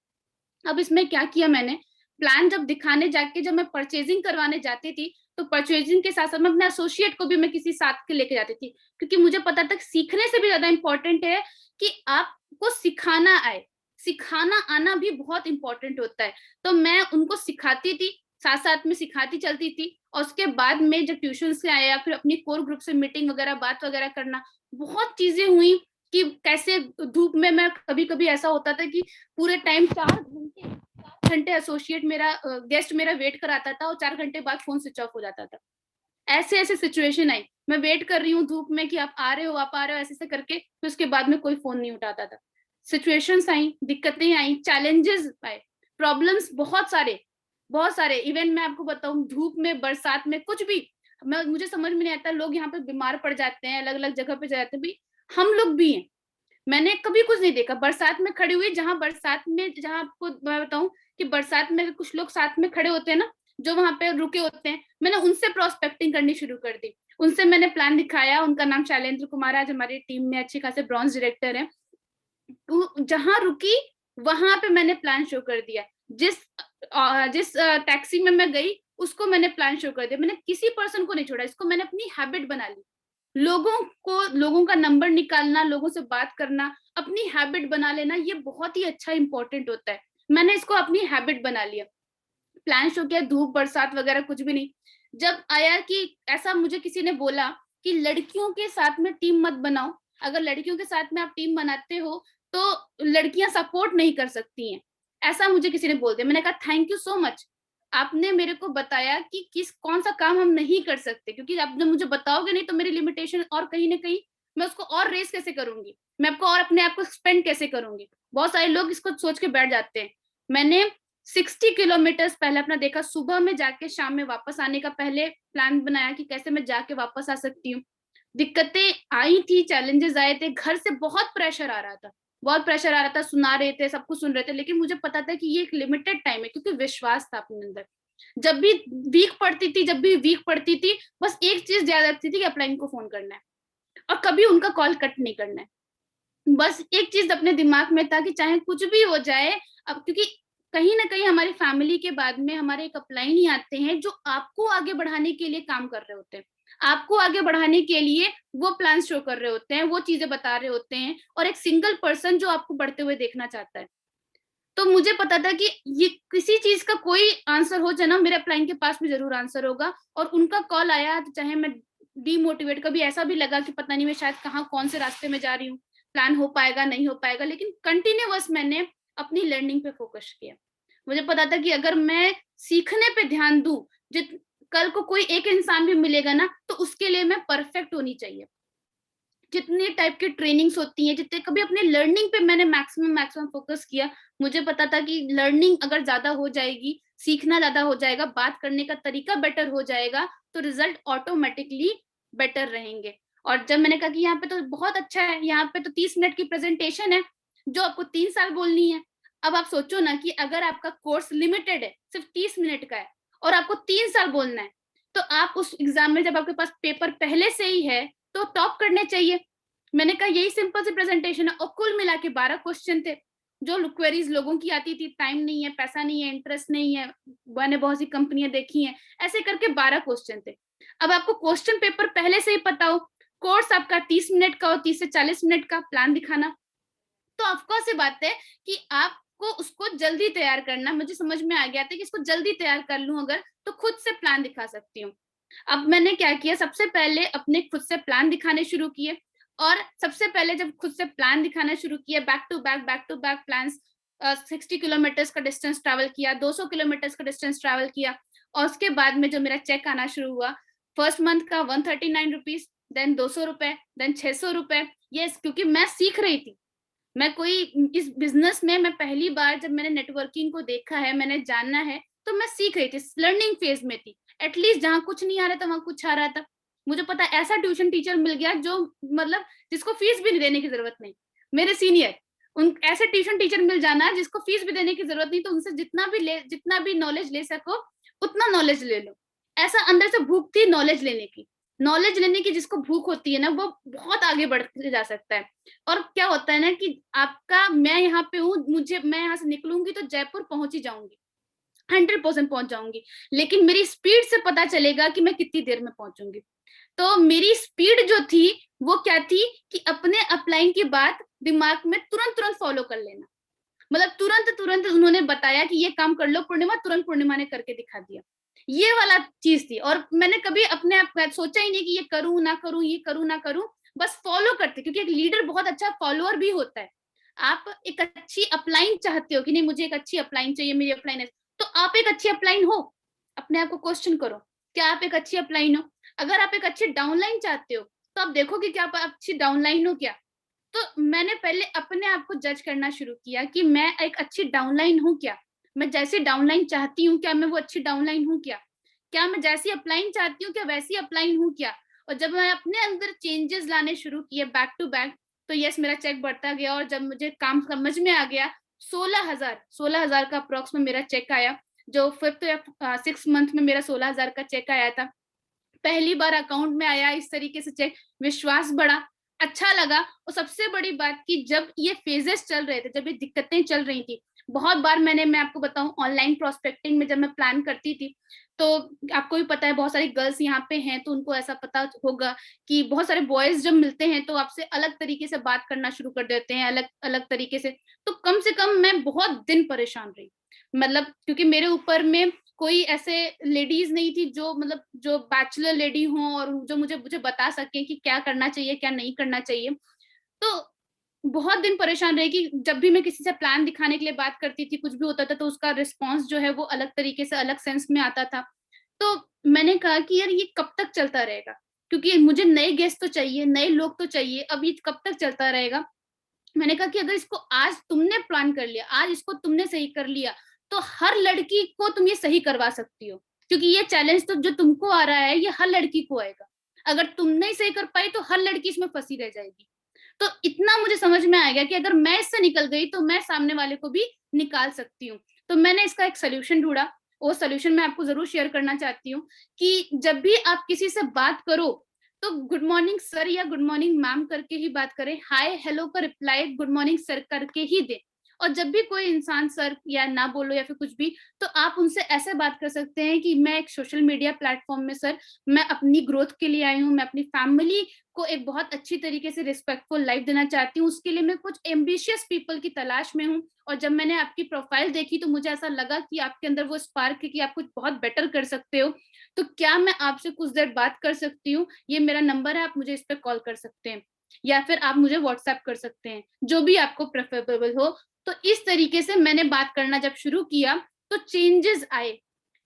अब इसमें क्या किया मैंने, प्लान जब दिखाने जाके, जब मैं परचेजिंग करवाने जाती थी, तो परचेजिंग के साथ साथ मैं अपने एसोसिएट को भी मैं किसी साथ के लेके जाती थी, क्योंकि मुझे पता था सीखने से भी ज्यादा इंपॉर्टेंट है कि आपको सिखाना आए। सिखाना आना भी बहुत इंपॉर्टेंट होता है। तो मैं उनको सिखाती थी, साथ साथ में सिखाती चलती थी। और उसके बाद में जब ट्यूशन से आया, फिर अपनी कोर ग्रुप से मीटिंग वगैरह, बात वगैरह करना, बहुत चीजें हुई कि कैसे धूप में मैं, कभी कभी ऐसा होता था कि पूरे टाइम 4 घंटे एसोसिएट मेरा, गेस्ट मेरा वेट कराता था और 4 घंटे बाद फोन स्विच ऑफ हो जाता था। ऐसे ऐसे सिचुएशन आई, मैं वेट कर रही हूँ धूप में कि आप आ रहे हो, आप आ रहे हो, ऐसे ऐसे करके, फिर उसके बाद में कोई फोन नहीं उठाता था। सिचुएशंस आई, दिक्कतें आई, चैलेंजेस आए, प्रॉब्लम्स बहुत सारे, बहुत सारे। इवन मैं आपको बताऊं, धूप में, बरसात में, कुछ भी, मुझे समझ में नहीं आता, लोग यहाँ पे बीमार पड़ जाते हैं, अलग अलग जगह पे जाते हैं, भी हम लोग भी हैं। मैंने कभी कुछ नहीं देखा, बरसात में खड़ी हुई, जहां बरसात में, जहां आपको मैं बताऊं कि बरसात में कुछ लोग साथ में खड़े होते हैं ना, जो वहां पे रुके होते हैं, मैंने उनसे प्रोस्पेक्टिंग करनी शुरू कर दी। उनसे मैंने प्लान दिखाया। उनका नाम शैलेंद्र कुमार, आज हमारी टीम में अच्छे खासे ब्रॉन्ज डायरेक्टर है। तो जहां रुकी वहां पे मैंने प्लान शो कर दिया। जिस जिस टैक्सी में मैं गई, उसको मैंने प्लान शो कर दिया। मैंने किसी पर्सन को नहीं छोड़ा, इसको मैंने अपनी हैबिट बना ली। लोगों को, लोगों का नंबर निकालना, लोगों से बात करना, अपनी हैबिट बना लेना, ये बहुत ही अच्छा इंपॉर्टेंट होता है। मैंने इसको अपनी हैबिट बना लिया। प्लान शो किया, धूप बरसात वगैरह कुछ भी नहीं। जब आया कि ऐसा मुझे किसी ने बोला कि लड़कियों के साथ में टीम मत बनाओ, अगर लड़कियों के साथ में आप टीम बनाते हो तो लड़कियां सपोर्ट नहीं कर सकती हैं, ऐसा मुझे किसी ने बोल दिया। मैंने कहा थैंक यू सो मच, आपने मेरे को बताया कि किस कौन सा काम हम नहीं कर सकते, क्योंकि आप जब मुझे बताओगे नहीं तो मेरी लिमिटेशन और कहीं ना कहीं मैं उसको और रेस कैसे करूंगी, मैं आपको और अपने आप को एक्सपेंड कैसे करूंगी। बहुत सारे लोग इसको सोच के बैठ जाते हैं। मैंने 60 किलोमीटर पहले अपना देखा, सुबह में जाके शाम में वापस आने का पहले प्लान बनाया कि कैसे मैं जाके वापस आ सकती हूँ। दिक्कतें आई थी, चैलेंजेस आए थे, घर से बहुत प्रेशर आ रहा था, बहुत प्रेशर आ रहा था, सुना रहे थे, सब कुछ सुन रहे थे, लेकिन मुझे पता था कि ये एक लिमिटेड टाइम है, क्योंकि विश्वास था अपने अंदर। जब भी वीक पड़ती थी, बस एक चीज याद रखती थी कि अपलाइन को फोन करना है और कभी उनका कॉल कट नहीं करना है। बस एक चीज अपने दिमाग में था कि चाहे कुछ भी हो जाए, अब क्योंकि कहीं ना कहीं हमारी फैमिली के बाद में हमारे एक अपलाइन ही आते हैं जो आपको आगे बढ़ाने के लिए काम कर रहे होते हैं, आपको आगे बढ़ाने के लिए वो प्लान शो कर रहे होते हैं, वो चीजें बता रहे होते हैं, और एक सिंगल पर्सन जो आपको बढ़ते हुए देखना चाहता है। तो मुझे पता था कि ये किसी चीज का कोई आंसर हो जाए ना, मेरे अपलाइन के पास भी जरूर आंसर होगा। और उनका कॉल आया तो चाहे मैं डीमोटिवेट, कभी ऐसा भी लगा कि पता नहीं मैं शायद कहाँ कौन से रास्ते में जा रही हूँ, प्लान हो पाएगा नहीं हो पाएगा, लेकिन कंटिन्यूअस मैंने अपनी लर्निंग पे फोकस किया। मुझे पता था कि अगर मैं सीखने पे ध्यान दूं, जित कल को कोई एक इंसान भी मिलेगा ना, तो उसके लिए मैं परफेक्ट होनी चाहिए। जितने टाइप की ट्रेनिंग्स होती हैं, जितने, कभी अपने लर्निंग पे मैंने मैक्सिमम फोकस किया। मुझे पता था कि लर्निंग अगर ज्यादा हो जाएगी, सीखना ज्यादा हो जाएगा, बात करने का तरीका बेटर हो जाएगा, तो रिजल्ट ऑटोमेटिकली बेटर रहेंगे। और जब मैंने कहा कि यहाँ पे तो बहुत अच्छा है, यहाँ पे तो 30 मिनट की प्रेजेंटेशन है जो आपको 3 साल बोलनी है। अब आप सोचो ना कि अगर आपका कोर्स लिमिटेड है, सिर्फ 30 मिनट का है, और आपको 3 साल बोलना है, तो आप उस एग्जाम में जब आपके पास पेपर पहले से ही है तो टॉप करने चाहिए। मैंने कहा यही सिंपल सी प्रेजेंटेशन है, और कुल मिला के 12 क्वेश्चन थे। जो क्वेरीज लोगों की आती थी, टाइम नहीं है, पैसा नहीं है, इंटरेस्ट नहीं है, मैंने बहुत सी कंपनियां देखी हैं, ऐसे करके 12 क्वेश्चन थे। अब आपको क्वेश्चन पेपर पहले से ही पता हो, कोर्स आपका 30 मिनट का हो, 30 से 40 मिनट का प्लान दिखाना, तो ऑफकोर्स ये बात है कि आपको उसको जल्दी तैयार करना। मुझे समझ में आ गया था कि इसको जल्दी तैयार कर लूं अगर, तो खुद से प्लान दिखा सकती हूँ। अब मैंने क्या किया, सबसे पहले अपने खुद से प्लान दिखाने शुरू किए। और सबसे पहले जब खुद से प्लान दिखाना शुरू किया, back to back plans, 60 kilometres का डिस्टेंस ट्रैवल किया, 200 किलोमीटर्स का डिस्टेंस ट्रैवल किया, और उसके बाद में जो मेरा चेक आना शुरू हुआ, फर्स्ट मंथ का 139 रुपीज, देन 200 रुपए, देन 600 रुपए। यस, क्योंकि मैं सीख रही थी। मैं कोई इस बिजनेस में मैं पहली बार जब मैंने नेटवर्किंग को देखा है, मैंने जानना है, तो मैं सीख रही थी, लर्निंग फेज में थी। एटलीस्ट जहाँ कुछ नहीं आ रहा था वहां कुछ आ रहा था। मुझे पता ऐसा ट्यूशन टीचर मिल गया जो मतलब जिसको फीस भी देने की जरूरत नहीं, मेरे सीनियर। उन ऐसे ट्यूशन टीचर मिल जाना जिसको फीस भी देने की जरूरत नहीं, तो उनसे जितना भी नॉलेज ले सको उतना नॉलेज ले लो। ऐसा अंदर से भूख थी नॉलेज लेने की। नॉलेज लेने की जिसको भूख होती है ना, वो बहुत आगे बढ़ जा सकता है। और क्या होता है ना कि आपका, मैं यहाँ पे हूँ, मैं यहाँ से निकलूंगी तो जयपुर पहुंच ही जाऊंगी, 100% पहुंच जाऊंगी, लेकिन मेरी स्पीड से पता चलेगा कि मैं कितनी देर में पहुंचूंगी। तो मेरी स्पीड जो थी वो क्या थी कि अपने अपलाइन की बात दिमाग में तुरंत तुरंत फॉलो कर लेना। मतलब तुरंत तुरंत उन्होंने बताया कि ये काम कर लो पूर्णिमा, तुरंत पूर्णिमा ने करके दिखा दिया। ये वाला चीज थी। और मैंने कभी अपने आप सोचा ही नहीं कि ये करूं ना करूं, ये करूं ना करूं, बस फॉलो करते, क्योंकि एक लीडर बहुत अच्छा फॉलोअर भी होता है। आप एक अच्छी अपलाइन चाहते हो कि नहीं, मुझे एक अच्छी अपलाइन चाहिए, मेरी अपलाइन है, तो आप एक अच्छी अपलाइन हो। अपने आप को क्वेश्चन करो, क्या आप एक अच्छी अपलाइन हो? अगर आप एक अच्छी डाउनलाइन चाहते हो तो आप देखोगे कि आप अच्छी डाउनलाइन हो क्या। तो मैंने पहले अपने आप को जज करना शुरू किया कि मैं एक अच्छी डाउनलाइन हूँ क्या, मैं जैसी डाउनलाइन चाहती हूँ क्या मैं वो अच्छी डाउनलाइन हूँ क्या, क्या मैं जैसी अपलाइन चाहती हूँ क्या वैसी अपलाइन हूँ क्या। और जब मैं अपने अंदर चेंजेस लाने शुरू किए बैक टू बैक, तो यस, मेरा चेक बढ़ता गया। और जब मुझे काम समझ में आ गया, 16,000 का अप्रोक्स में मेरा चेक आया। जो 5th या 6th मंथ में मेरा 16,000 का चेक आया था, पहली बार अकाउंट में आया इस तरीके से चेक। विश्वास बढ़ा, अच्छा लगा। और सबसे बड़ी बात कि जब ये फेजेस चल रहे थे, जब ये दिक्कतें चल रही थी, बहुत बार मैं आपको बताऊं, ऑनलाइन प्रोस्पेक्टिंग में जब मैं प्लान करती थी, तो आपको भी पता है बहुत सारी गर्ल्स यहाँ पे हैं, तो उनको ऐसा पता होगा कि बहुत सारे बॉयज जब मिलते हैं तो आपसे अलग तरीके से बात करना शुरू कर देते हैं, अलग अलग तरीके से कम से कम मैं बहुत दिन परेशान रही। मतलब क्योंकि मेरे ऊपर में कोई ऐसे लेडीज नहीं थी जो मतलब जो बैचलर लेडी हो और जो मुझे मुझे बता सके कि क्या करना चाहिए क्या नहीं करना चाहिए। तो बहुत दिन परेशान रही कि जब भी मैं किसी से प्लान दिखाने के लिए बात करती थी, कुछ भी होता था, तो उसका रिस्पॉन्स जो है वो अलग तरीके से, अलग सेंस में आता था। तो मैंने कहा कि यार ये कब तक चलता रहेगा, क्योंकि मुझे नए गेस्ट तो चाहिए, नए लोग तो चाहिए, अब ये कब तक चलता रहेगा। मैंने कहा कि अगर इसको आज तुमने प्लान कर लिया, आज इसको तुमने सही कर लिया, तो हर लड़की को तुम ये सही करवा सकती हो, क्योंकि ये चैलेंज तो जो तुमको आ रहा है ये हर लड़की को आएगा। अगर तुम नहीं सही कर पाई तो हर लड़की इसमें फंसी रह जाएगी। तो इतना मुझे समझ में आ गया कि अगर मैं इससे निकल गई तो मैं सामने वाले को भी निकाल सकती हूँ। तो मैंने इसका एक सोल्यूशन ढूंढा। वो सोल्यूशन मैं आपको जरूर शेयर करना चाहती हूँ कि जब भी आप किसी से बात करो तो गुड मॉर्निंग सर या गुड मॉर्निंग मैम करके ही बात करें, हाय हेलो का रिप्लाई गुड मॉर्निंग सर करके ही दे। और जब भी कोई इंसान सर या ना बोलो या फिर कुछ भी, तो आप उनसे ऐसे बात कर सकते हैं कि मैं एक सोशल मीडिया प्लेटफॉर्म में सर, मैं अपनी ग्रोथ के लिए आई हूँ, मैं अपनी फैमिली को एक बहुत अच्छी तरीके से रिस्पेक्टफुल लाइफ देना चाहती हूँ, उसके लिए मैं कुछ एम्बिशियस पीपल की तलाश में हूँ। और जब मैंने आपकी प्रोफाइल देखी तो मुझे ऐसा लगा कि आपके अंदर वो स्पार्क है कि आप कुछ बहुत बेटर कर सकते हो। तो क्या मैं आपसे कुछ देर बात कर सकती हूँ? ये मेरा नंबर है, आप मुझे इस पर कॉल कर सकते हैं या फिर आप मुझे व्हाट्सएप कर सकते हैं, जो भी आपको प्रेफरेबल हो। तो इस तरीके से मैंने बात करना जब शुरू किया तो चेंजेस आए,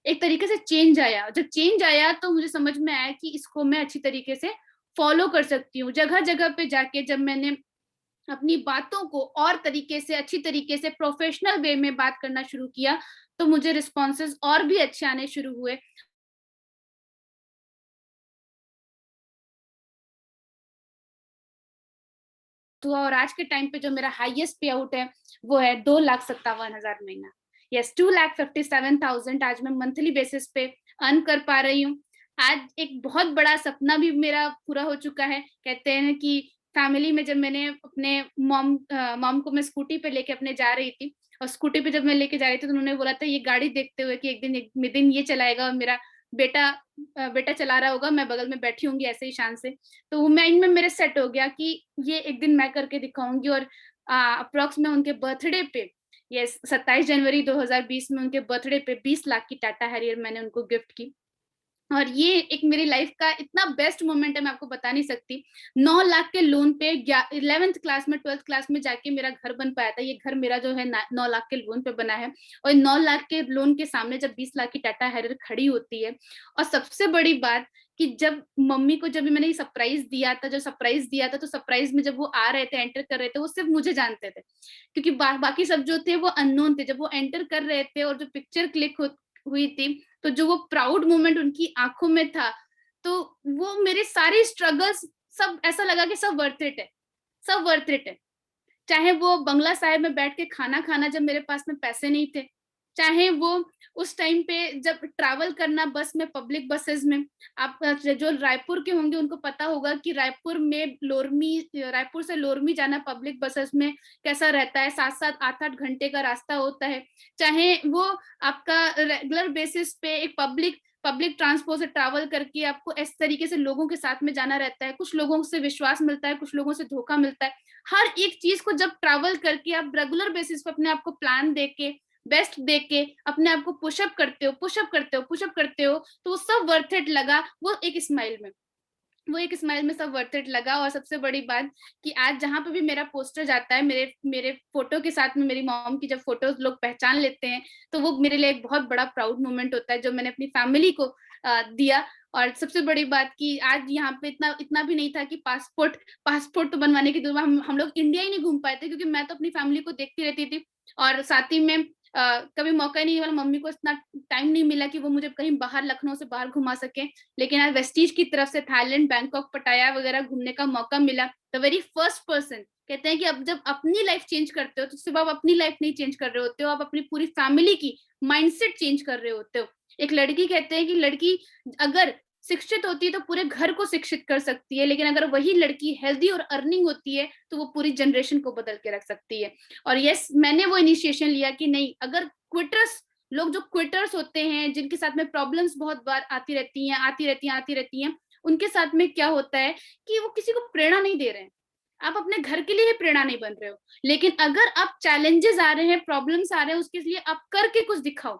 एक तरीके से चेंज आया। जब चेंज आया तो मुझे समझ में आया कि इसको मैं अच्छी तरीके से फॉलो कर सकती हूँ। जगह जगह पे जाके जब मैंने अपनी बातों को और तरीके से, अच्छी तरीके से, प्रोफेशनल वे में बात करना शुरू किया, तो मुझे रिस्पॉन्सेज और भी अच्छे आने शुरू हुए। तो और आज के टाइम पे जो मेरा हाईएस्ट पे आउट है वो है 2,57,000 महीना। यस, 2,57,000 आज मैं मंथली बेसिस पे अर्न कर पा रही हूँ। आज एक बहुत बड़ा सपना भी मेरा पूरा हो चुका है। कहते हैं कि फैमिली में जब मैंने अपने मॉम को मैं स्कूटी पे लेके अपने जा रही थी, और स्कूटी पे जब मैं लेके जा रही थी तो उन्होंने बोला था ये गाड़ी देखते हुए कि एक दिन ये चलाएगा और मेरा बेटा बेटा चला रहा होगा, मैं बगल में बैठी होंगी ऐसे ही शान से। तो वो माइंड में मेरे सेट हो गया कि ये एक दिन मैं करके दिखाऊंगी। और अप्रोक्स में उनके बर्थडे पे, ये 27 जनवरी 2020 में उनके बर्थडे पे 20 लाख की टाटा हैरियर मैंने उनको गिफ्ट की। और ये एक मेरी लाइफ का इतना बेस्ट मोमेंट है, मैं आपको बता नहीं सकती। 9 लाख के लोन पे 11th क्लास में 12th क्लास में जाके मेरा घर बन पाया था। ये घर मेरा जो है 9 लाख के लोन पे बना है, और 9 लाख के लोन के सामने जब 20 लाख की टाटा हैरियर खड़ी होती है। और सबसे बड़ी बात कि जब मम्मी को जब मैंने सरप्राइज दिया था, तो सरप्राइज में जब वो आ रहे थे, एंटर कर रहे थे, वो सिर्फ मुझे जानते थे, क्योंकि बाकी सब जो थे वो अननोन थे। जब वो एंटर कर रहे थे और जो पिक्चर क्लिक हुई थी, तो जो वो प्राउड मोमेंट उनकी आंखों में था, तो वो मेरे सारे स्ट्रगल्स सब ऐसा लगा कि सब वर्थ इट है, सब वर्थ इट है। चाहे वो बंगला साहिब में बैठ के खाना खाना जब मेरे पास में पैसे नहीं थे, चाहे वो उस टाइम पे जब ट्रैवल करना बस में, पब्लिक बसेस में। आप जो रायपुर के होंगे उनको पता होगा कि रायपुर से लोरमी जाना पब्लिक बसेस में कैसा रहता है, 7-7 8-8 घंटे का रास्ता होता है। चाहे वो आपका रेगुलर बेसिस पे एक पब्लिक ट्रांसपोर्ट से ट्रैवल करके आपको इस तरीके से लोगों के साथ में जाना रहता है, कुछ लोगों से विश्वास मिलता है, कुछ लोगों से धोखा मिलता है। हर एक चीज को जब ट्रैवल करके आप रेगुलर बेसिस पे अपने आप को प्लान देके, बेस्ट देके अपने आप को पुशअप करते हो, तो वो सब वर्थ इट लगा। वो एक स्माइल में सब वर्थ इट लगा। और सबसे बड़ी बात कि आज जहां पे भी मेरा पोस्टर जाता है, मेरे फोटो के साथ में मेरी मॉम की जब फोटोज लोग पहचान लेते हैं, तो वो मेरे लिए एक बहुत बड़ा प्राउड मोमेंट होता है, जो मैंने अपनी फैमिली को दिया। और सबसे बड़ी बात कि आज यहाँ पे इतना इतना भी नहीं था कि पासपोर्ट तो बनवाने की दूर, हम लोग इंडिया ही नहीं घूम पाए थे, क्योंकि मैं तो अपनी फैमिली को देखती रहती थी। और साथ ही में कभी मौका ही नहीं मिला, मम्मी को इतना टाइम नहीं मिला कि वो मुझे कहीं बाहर, लखनऊ से बाहर घुमा सके। लेकिन आज वेस्टीज की तरफ से थाईलैंड, बैंकॉक, पटाया वगैरह घूमने का मौका मिला। द वेरी फर्स्ट पर्सन कहते हैं कि अब जब अपनी लाइफ चेंज करते हो, तो सिर्फ आप अपनी लाइफ नहीं चेंज कर रहे होते हो, आप अपनी पूरी फैमिली की माइंडसेट चेंज कर रहे होते हो। एक लड़की, कहते हैं कि लड़की अगर शिक्षित होती है तो पूरे घर को शिक्षित कर सकती है, लेकिन अगर वही लड़की हेल्दी और अर्निंग होती है तो वो पूरी जनरेशन को बदल के रख सकती है। और यस, मैंने वो इनिशिएशन लिया कि नहीं, अगर क्विटर्स होते हैं, जिनके साथ में प्रॉब्लम्स बहुत बार आती रहती हैं, उनके साथ में क्या होता है कि वो किसी को प्रेरणा नहीं दे रहे हैं, आप अपने घर के लिए प्रेरणा नहीं बन रहे हो। लेकिन अगर आप चैलेंजेस आ रहे हैं, प्रॉब्लम्स आ रहे हैं, उसके लिए आप करके कुछ दिखाओ,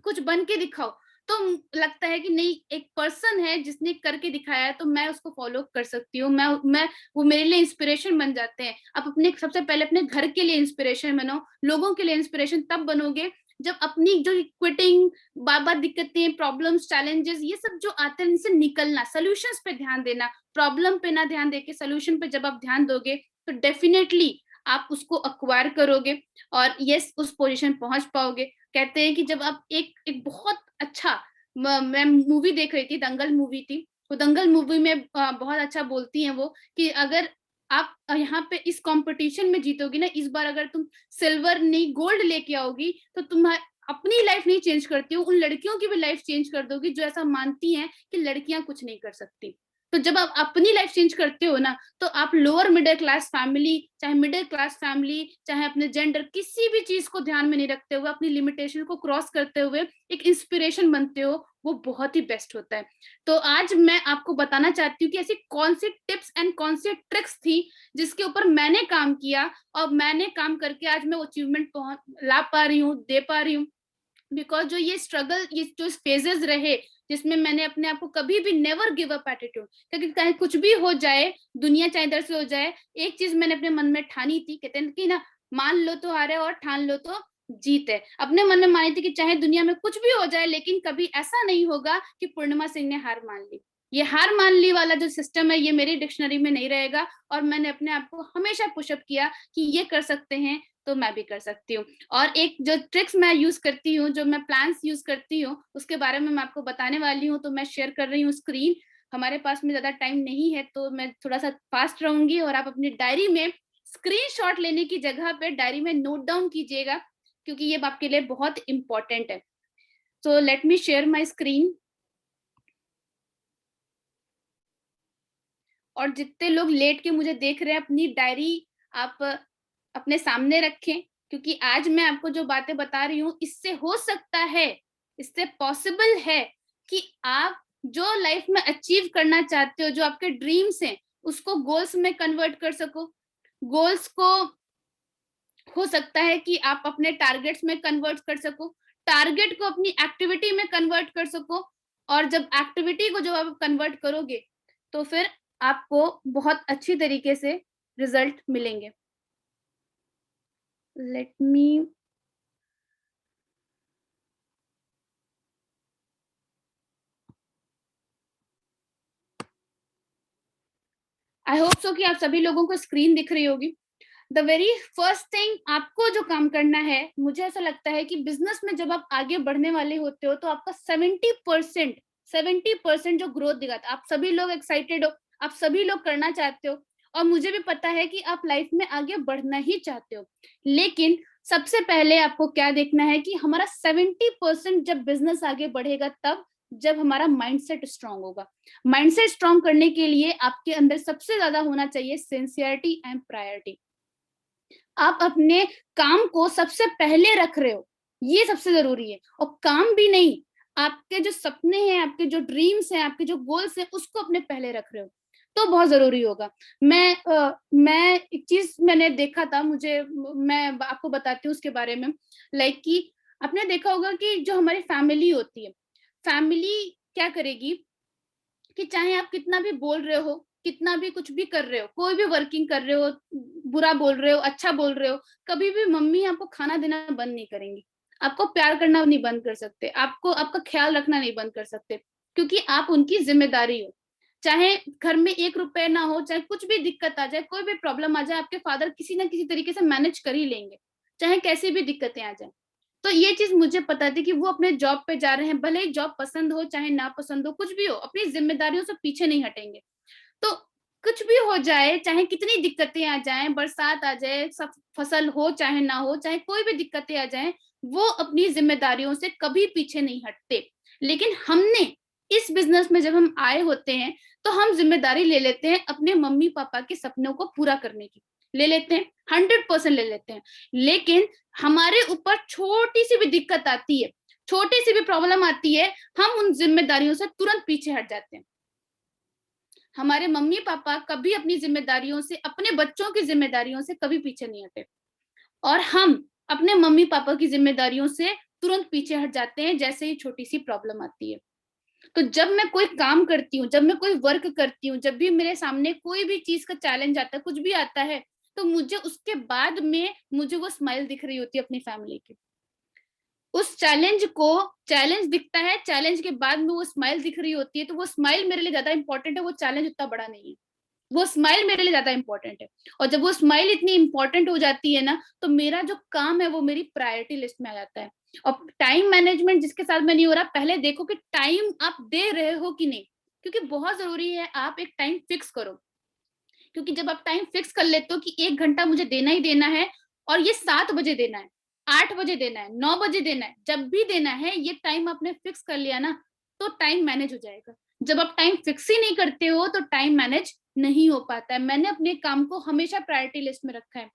कुछ बन के दिखाओ, तो लगता है कि नहीं, एक पर्सन है जिसने करके दिखाया है, तो मैं उसको फॉलो कर सकती हूँ। मैं वो मेरे लिए इंस्पिरेशन बन जाते हैं। आप अपने सबसे पहले अपने घर के लिए इंस्पिरेशन बनो। लोगों के लिए इंस्पिरेशन तब बनोगे जब अपनी जो क्विटिंग, बार बार दिक्कतें, प्रॉब्लम्स, चैलेंजेस, ये सब जो आते हैं, इनसे निकलना, सोल्यूशंस पे ध्यान देना, प्रॉब्लम पे ना ध्यान देके सोल्यूशन पे जब आप ध्यान दोगे, तो डेफिनेटली आप उसको अक्वायर करोगे और यस, उस पोजीशन पहुंच पाओगे। कहते हैं कि जब आप एक बहुत अच्छा, मैं मूवी देख रही थी, दंगल मूवी थी, वो दंगल मूवी में बहुत अच्छा बोलती हैं वो, कि अगर आप यहाँ पे इस कंपटीशन में जीतोगी ना, इस बार अगर तुम सिल्वर नहीं गोल्ड लेके आओगी, तो तुम अपनी लाइफ नहीं चेंज करती हो, उन लड़कियों की भी लाइफ चेंज कर दोगी जो ऐसा मानती हैं कि लड़कियां कुछ नहीं कर सकती। तो जब आप अपनी लाइफ चेंज करते हो ना, तो आप लोअर मिडिल क्लास फैमिली, चाहे मिडिल क्लास फैमिली, चाहे अपने जेंडर, किसी भी चीज को ध्यान में नहीं रखते हुए, अपनी लिमिटेशन को क्रॉस करते हुए एक इंस्पिरेशन बनते हो, वो बहुत ही बेस्ट होता है। तो आज मैं आपको बताना चाहती हूँ कि ऐसी कौन सी टिप्स एंड कौन सी ट्रिक्स थी जिसके ऊपर मैंने काम किया, और मैंने काम करके आज मैं वो अचीवमेंट ला पा रही हूँ, दे पा रही हूँ। बिकॉज जो ये स्ट्रगल, ये जो फेजेस रहे, जिसमें मैंने अपने आप को कभी भी नेवर गिव अप एटीट्यूड, क्योंकि चाहे कुछ भी हो जाए, दुनिया चाहे इधर से हो जाए, एक चीज मैंने अपने मन में ठानी थी, कहते हैं कि ना, मान लो तो हारे और ठान लो तो जीत है। अपने मन में मानी थी कि चाहे दुनिया में कुछ भी हो जाए, लेकिन कभी ऐसा नहीं होगा कि पूर्णिमा सिंह ने हार मान ली। ये हार मान ली वाला जो सिस्टम है, ये मेरी डिक्शनरी में नहीं रहेगा। और मैंने अपने आप को हमेशा पुशअप किया कि ये कर सकते हैं तो मैं भी कर सकती हूँ। और एक जो ट्रिक्स मैं यूज करती हूँ, जो मैं प्लान्स यूज करती हूँ, उसके बारे में मैं आपको बताने वाली हूँ। तो मैं शेयर कर रही हूँ स्क्रीन। हमारे पास में ज्यादा टाइम नहीं है, तो मैं थोड़ा सा फास्ट रहूंगी, और आप अपनी डायरी में स्क्रीनशॉट लेने की जगह पे डायरी में नोट डाउन कीजिएगा, क्योंकि ये आपके लिए बहुत इंपॉर्टेंट है। So let me share my screen. और जितने लोग लेट के मुझे देख रहे हैं, अपनी डायरी आप अपने सामने रखें, क्योंकि आज मैं आपको जो बातें बता रही हूँ, इससे हो सकता है, इससे पॉसिबल है कि आप जो लाइफ में अचीव करना चाहते हो, जो आपके ड्रीम्स हैं, उसको गोल्स में कन्वर्ट कर सको। गोल्स को हो सकता है कि आप अपने टारगेट्स में कन्वर्ट कर सको, टारगेट को अपनी एक्टिविटी में कन्वर्ट कर सको, और जब एक्टिविटी को जब आप कन्वर्ट करोगे तो फिर आपको बहुत अच्छी तरीके से रिजल्ट मिलेंगे। Let me I hope so कि आप सभी लोगों को स्क्रीन दिख रही होगी। द वेरी फर्स्ट थिंग आपको जो काम करना है, मुझे ऐसा लगता है कि बिजनेस में जब आप आगे बढ़ने वाले होते हो तो आपका 70% जो ग्रोथ दिखाता है, आप सभी लोग एक्साइटेड हो, आप सभी लोग करना चाहते हो, और मुझे भी पता है कि आप लाइफ में आगे बढ़ना ही चाहते हो। लेकिन सबसे पहले आपको क्या देखना है कि हमारा 70% जब बिजनेस आगे बढ़ेगा तब जब हमारा माइंडसेट स्ट्रांग होगा। माइंडसेट स्ट्रांग करने के लिए आपके अंदर सबसे ज्यादा होना चाहिए सिंसियरिटी एंड प्रायोरिटी। आप अपने काम को सबसे पहले रख रहे हो, ये सबसे जरूरी है। और काम भी नहीं, आपके जो सपने हैं, आपके जो ड्रीम्स हैं, आपके जो गोल्स हैं, उसको अपने पहले रख रहे हो तो बहुत जरूरी होगा। मैं एक चीज मैंने देखा था, मैं आपको बताती हूँ उसके बारे में। लाइक कि आपने देखा होगा कि जो हमारी फैमिली होती है, फैमिली क्या करेगी कि चाहे आप कितना भी बोल रहे हो, कितना भी कुछ भी कर रहे हो, कोई भी वर्किंग कर रहे हो, बुरा बोल रहे हो, अच्छा बोल रहे हो, कभी भी मम्मी आपको खाना देना बंद नहीं करेंगी, आपको प्यार करना नहीं बंद कर सकते, आपको आपका ख्याल रखना नहीं बंद कर सकते, क्योंकि आप उनकी जिम्मेदारी हो। चाहे घर में 1 रुपए ना हो, चाहे कुछ भी दिक्कत आ जाए, कोई भी प्रॉब्लम आ जाए, आपके फादर किसी ना किसी तरीके से मैनेज कर ही लेंगे, चाहे कैसी भी दिक्कतें आ जाए। तो ये चीज मुझे पता थी कि वो अपने जॉब पे जा रहे हैं, भले ही जॉब पसंद हो चाहे ना पसंद हो, कुछ भी हो, अपनी जिम्मेदारियों से पीछे नहीं हटेंगे। तो कुछ भी हो जाए, चाहे कितनी दिक्कतें आ जाएं, बरसात आ जाए, सब फसल हो चाहे ना हो, चाहे कोई भी दिक्कतें आ जाएं, वो अपनी जिम्मेदारियों से कभी पीछे नहीं हटते। लेकिन हमने इस बिजनेस में जब हम आए होते हैं तो हम जिम्मेदारी ले लेते हैं अपने मम्मी पापा के सपनों को पूरा करने की, ले लेते हैं, 100% ले लेते हैं। लेकिन हमारे ऊपर छोटी सी भी दिक्कत आती है, छोटी सी भी प्रॉब्लम आती है, हम उन जिम्मेदारियों से तुरंत पीछे हट जाते हैं। हमारे मम्मी पापा कभी अपनी जिम्मेदारियों से, अपने बच्चों की जिम्मेदारियों से कभी पीछे नहीं हटे, और हम अपने मम्मी पापा की जिम्मेदारियों से तुरंत पीछे हट जाते हैं जैसे ही छोटी सी प्रॉब्लम आती है। तो जब मैं कोई काम करती हूँ, जब मैं कोई वर्क करती हूँ, जब भी मेरे सामने कोई भी चीज का चैलेंज आता है, कुछ भी आता है, तो मुझे उसके बाद में मुझे वो स्माइल दिख रही होती है अपनी फैमिली की। उस चैलेंज को, चैलेंज दिखता है, चैलेंज के बाद में वो स्माइल दिख रही होती है, तो वो स्माइल मेरे लिए ज्यादा इंपॉर्टेंट है, वो चैलेंज उतना बड़ा नहीं है, वो स्माइल मेरे लिए ज्यादा इंपॉर्टेंट है। और जब वो स्माइल इतनी इंपॉर्टेंट हो जाती है ना, तो मेरा जो काम है वो मेरी प्रायोरिटी लिस्ट में आ जाता है। और टाइम मैनेजमेंट जिसके साथ में नहीं हो रहा, पहले देखो कि टाइम आप दे रहे हो कि नहीं, क्योंकि बहुत जरूरी है आप एक टाइम फिक्स करो। क्योंकि जब आप टाइम फिक्स कर लेते हो कि 1 घंटा मुझे देना ही देना है, और ये 7 बजे देना है, 8 बजे देना है, 9 बजे देना है, जब भी देना है, ये टाइम आपने फिक्स कर लिया ना, तो टाइम मैनेज हो जाएगा। जब आप टाइम फिक्स ही नहीं करते हो तो टाइम मैनेज नहीं हो पाता है। मैंने अपने काम को हमेशा प्रायोरिटी लिस्ट में रखा है।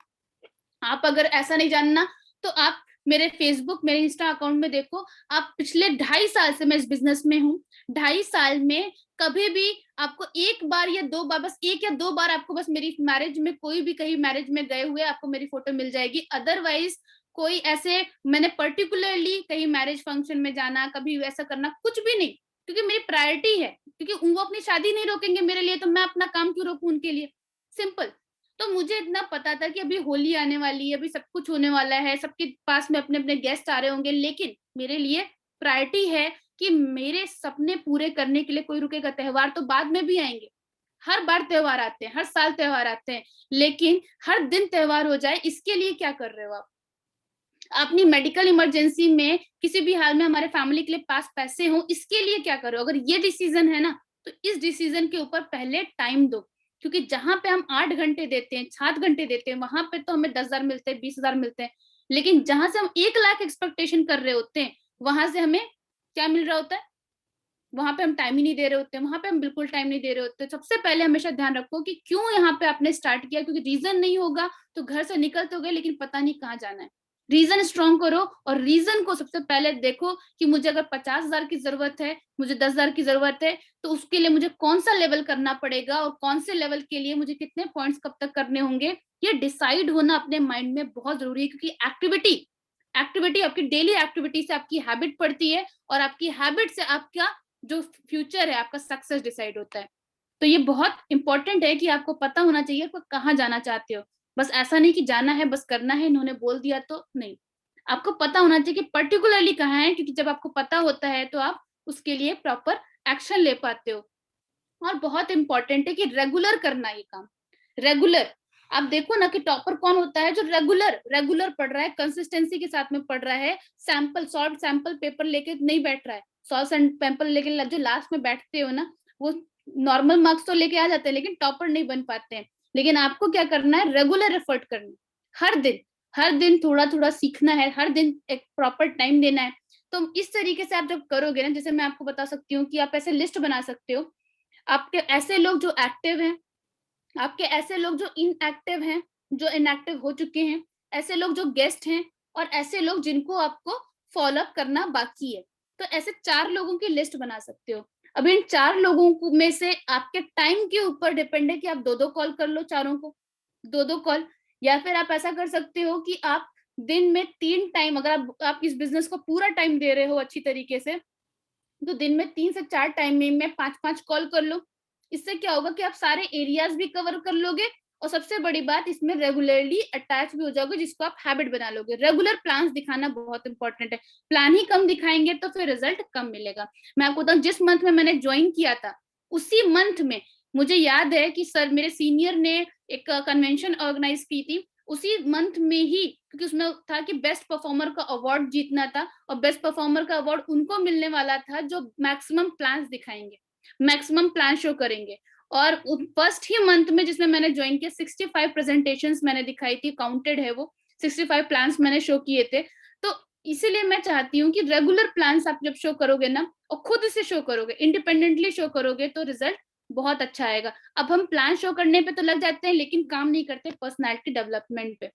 आप अगर ऐसा नहीं जानना तो आप मेरे फेसबुक, मेरे इंस्टा अकाउंट में देखो। आप पिछले 2.5 साल से मैं इस बिजनेस में हूँ, 2.5 साल में कभी भी आपको 1 बार या 2 बार, बस 1 या 2 बार आपको बस मेरी मैरिज में, कोई भी कहीं मैरिज में गए हुए आपको मेरी फोटो मिल जाएगी। अदरवाइज कोई ऐसे मैंने पर्टिकुलरली कहीं मैरिज फंक्शन में जाना, कभी ऐसा करना, कुछ भी नहीं, क्योंकि मेरी प्रायोरिटी है। क्योंकि वो अपनी शादी नहीं रोकेंगे मेरे लिए, तो मैं अपना काम क्यों रोकूं उनके लिए, सिंपल। तो मुझे इतना पता था कि अभी होली आने वाली है, अभी सब कुछ होने वाला है, सबके पास में अपने अपने गेस्ट आ रहे होंगे, लेकिन मेरे लिए प्रायोरिटी है कि मेरे सपने पूरे करने के लिए कोई रुकेगा। त्योहार तो बाद में भी आएंगे, हर बार त्योहार आते हैं, हर साल त्योहार आते हैं, लेकिन हर दिन त्योहार हो जाए इसके लिए क्या कर रहे हो आप? अपनी मेडिकल इमरजेंसी में किसी भी हाल में हमारे फैमिली के लिए पास पैसे हो, इसके लिए क्या करो? अगर ये डिसीजन है ना, तो इस डिसीजन के ऊपर पहले टाइम दो। क्योंकि जहां पे हम 8 घंटे देते हैं, 7 घंटे देते हैं, वहां पे तो हमें 10,000 मिलते हैं, 20,000 मिलते हैं। लेकिन जहां से हम 1 लाख एक्सपेक्टेशन कर रहे होते हैं, वहां से हमें क्या मिल रहा होता है? वहां पे हम टाइम ही नहीं दे रहे होते, वहां पे हम बिल्कुल टाइम नहीं दे रहे होते। सबसे पहले हमेशा ध्यान रखो कि क्यों यहाँ पे आपने स्टार्ट किया, क्योंकि रीजन नहीं होगा तो घर से निकल तो गए लेकिन पता नहीं कहाँ जाना है। रीजन स्ट्रॉन्ग करो, और रीजन को सबसे पहले देखो कि मुझे अगर 50,000 की जरूरत है, मुझे 10,000 की जरूरत है, तो उसके लिए मुझे कौन सा लेवल करना पड़ेगा, और कौन से लेवल के लिए मुझे कितने पॉइंट्स कब तक करने होंगे, ये डिसाइड होना अपने माइंड में बहुत जरूरी है। क्योंकि एक्टिविटी एक्टिविटी आपकी डेली एक्टिविटी से आपकी हैबिट पड़ती है, और आपकी हैबिट से आपका जो फ्यूचर है आपका सक्सेस डिसाइड होता है। तो ये बहुत इंपॉर्टेंट है कि आपको पता होना चाहिए आपको कहाँ जाना चाहते हो। बस ऐसा नहीं कि जाना है, बस करना है, इन्होंने बोल दिया तो नहीं। आपको पता होना चाहिए कि पर्टिकुलरली कहाँ है, क्योंकि जब आपको पता होता है तो आप उसके लिए प्रॉपर एक्शन ले पाते हो। और बहुत इंपॉर्टेंट है कि रेगुलर करना ये काम। रेगुलर, आप देखो ना कि टॉपर कौन होता है, जो रेगुलर रेगुलर पढ़ रहा है, कंसिस्टेंसी के साथ में पढ़ रहा है, सैंपल सॉल्व सैंपल पेपर लेके नहीं बैठ रहा है। सॉल्व पेपर लेके जो लास्ट में बैठते हो ना, वो नॉर्मल मार्क्स तो लेके आ जाते हैं लेकिन टॉपर नहीं बन पाते हैं। लेकिन आपको क्या करना है, रेगुलर एफर्ट करना है। हर दिन थोड़ा थोड़ा सीखना है, हर दिन एक प्रॉपर टाइम देना है। तो इस तरीके से आप जब करोगे ना, जैसे मैं आपको बता सकती हूँ कि आप ऐसे लिस्ट बना सकते हो, आपके ऐसे लोग जो एक्टिव हैं, आपके ऐसे लोग जो इनएक्टिव हैं, जो इनएक्टिव हो चुके हैं, ऐसे लोग जो गेस्ट हैं, और ऐसे लोग जिनको आपको फॉलो अप करना बाकी है। तो ऐसे 4 लोगों की लिस्ट बना सकते हो। अब इन 4 लोगों को में से आपके टाइम के ऊपर डिपेंड है कि आप 2-2 कॉल कर लो चारों को, 2-2 कॉल। या फिर आप ऐसा कर सकते हो कि आप दिन में 3 टाइम, अगर आप इस बिजनेस को पूरा टाइम दे रहे हो अच्छी तरीके से, तो दिन में 3 से 4 टाइम में 5-5 कॉल कर लो। इससे क्या होगा कि आप सारे एरियाज भी कवर कर लोगे, और सबसे बड़ी बात, इसमें रेगुलरली अटैच भी हो जाओगे, जिसको आप हैबिट बना लोगे। रेगुलर प्लान्स दिखाना बहुत इंपॉर्टेंट है। प्लान ही कम दिखाएंगे तो फिर रिजल्ट कम मिलेगा। मैं आपको बताऊं, जिस मंथ में मैंने ज्वाइन किया था, उसी मंथ में मुझे याद है कि सर मेरे सीनियर ने एक कन्वेंशन ऑर्गेनाइज की थी, उसी मंथ में ही, क्योंकि उसमें था कि बेस्ट परफॉर्मर का अवार्ड जीतना था, और बेस्ट परफॉर्मर का अवार्ड उनको मिलने वाला था जो मैक्सिमम प्लान्स दिखाएंगे, मैक्सिमम प्लान शो करेंगे। और फर्स्ट ही मंथ में जिसमें मैंने ज्वाइन किया, 65 प्रेजेंटेशंस मैंने दिखाई थी, काउंटेड है वो, 65 प्लान्स मैंने शो किए थे। तो इसीलिए मैं चाहती हूँ कि रेगुलर प्लान्स आप जब शो करोगे ना, और खुद से शो करोगे, इंडिपेंडेंटली शो करोगे, तो रिजल्ट बहुत अच्छा आएगा। अब हम प्लान शो करने पे तो लग जाते हैं लेकिन काम नहीं करते पर्सनैलिटी डेवलपमेंट पे।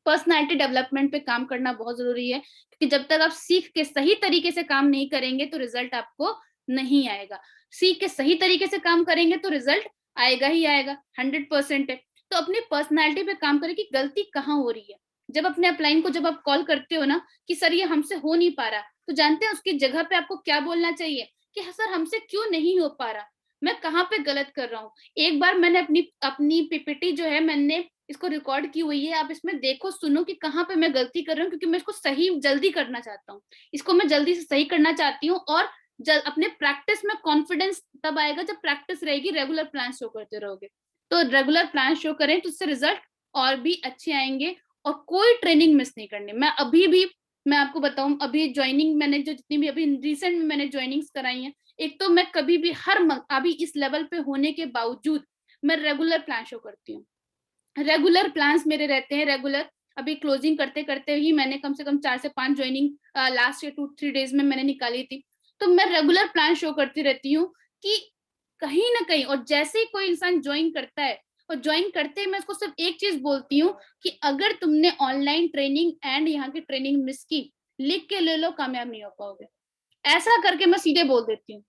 पर्सनैलिटी डेवलपमेंट पे काम करना बहुत जरूरी है, क्योंकि जब तक आप सीख के सही तरीके से काम नहीं करेंगे तो रिजल्ट आपको नहीं आएगा। सीख के सही तरीके से काम करेंगे तो रिजल्ट आएगा ही आएगा, 100% है। तो अपनी पर्सनैलिटी पे काम करें कि गलती कहाँ हो रही है। जब अपने अपलाइन को जब आप कॉल करते हो ना कि सर ये हमसे हो नहीं पा रहा, तो जानते हैं उसकी जगह पे आपको क्या बोलना चाहिए कि सर हमसे क्यों नहीं हो पा रहा, मैं कहाँ पे गलत कर रहा हूँ। एक बार मैंने अपनी अपनी पीपीटी जो है, मैंने इसको रिकॉर्ड की हुई है, आप इसमें देखो सुनो कि कहाँ पे मैं गलती कर रही हूँ, क्योंकि मैं इसको सही जल्दी करना चाहता हूँ। इसको मैं जल्दी से सही करना चाहती हूँ, और अपने प्रैक्टिस में कॉन्फिडेंस तब आएगा जब प्रैक्टिस रहेगी, रेगुलर प्लान शो करते रहोगे। तो रेगुलर प्लान शो करें तो उससे रिजल्ट और भी अच्छे आएंगे। और कोई ट्रेनिंग मिस नहीं करनी। मैं अभी भी, मैं आपको बताऊं, अभी ज्वाइनिंग मैंने जो जितनी भी अभी रिसेंट में मैंने ज्वाइनिंग्स कराई हैं, एक तो मैं कभी भी हर अभी इस लेवल पे होने के बावजूद मैं रेगुलर प्लान शो करती हूँ। रेगुलर प्लान्स मेरे रहते हैं रेगुलर। अभी क्लोजिंग करते करते ही मैंने कम से कम 4 से 5 ज्वाइनिंग लास्ट 2-3 डेज में मैंने निकाली थी। तो मैं रेगुलर प्लान शो करती रहती हूँ कि कहीं ना कहीं, और जैसे ही कोई इंसान ज्वाइन करता है, और ज्वाइन करते ही मैं उसको सिर्फ एक चीज बोलती हूँ कि अगर तुमने ऑनलाइन ट्रेनिंग एंड यहाँ की ट्रेनिंग मिस की, लिख के ले लो, कामयाब नहीं हो पाओगे। ऐसा करके मैं सीधे बोल देती हूँ।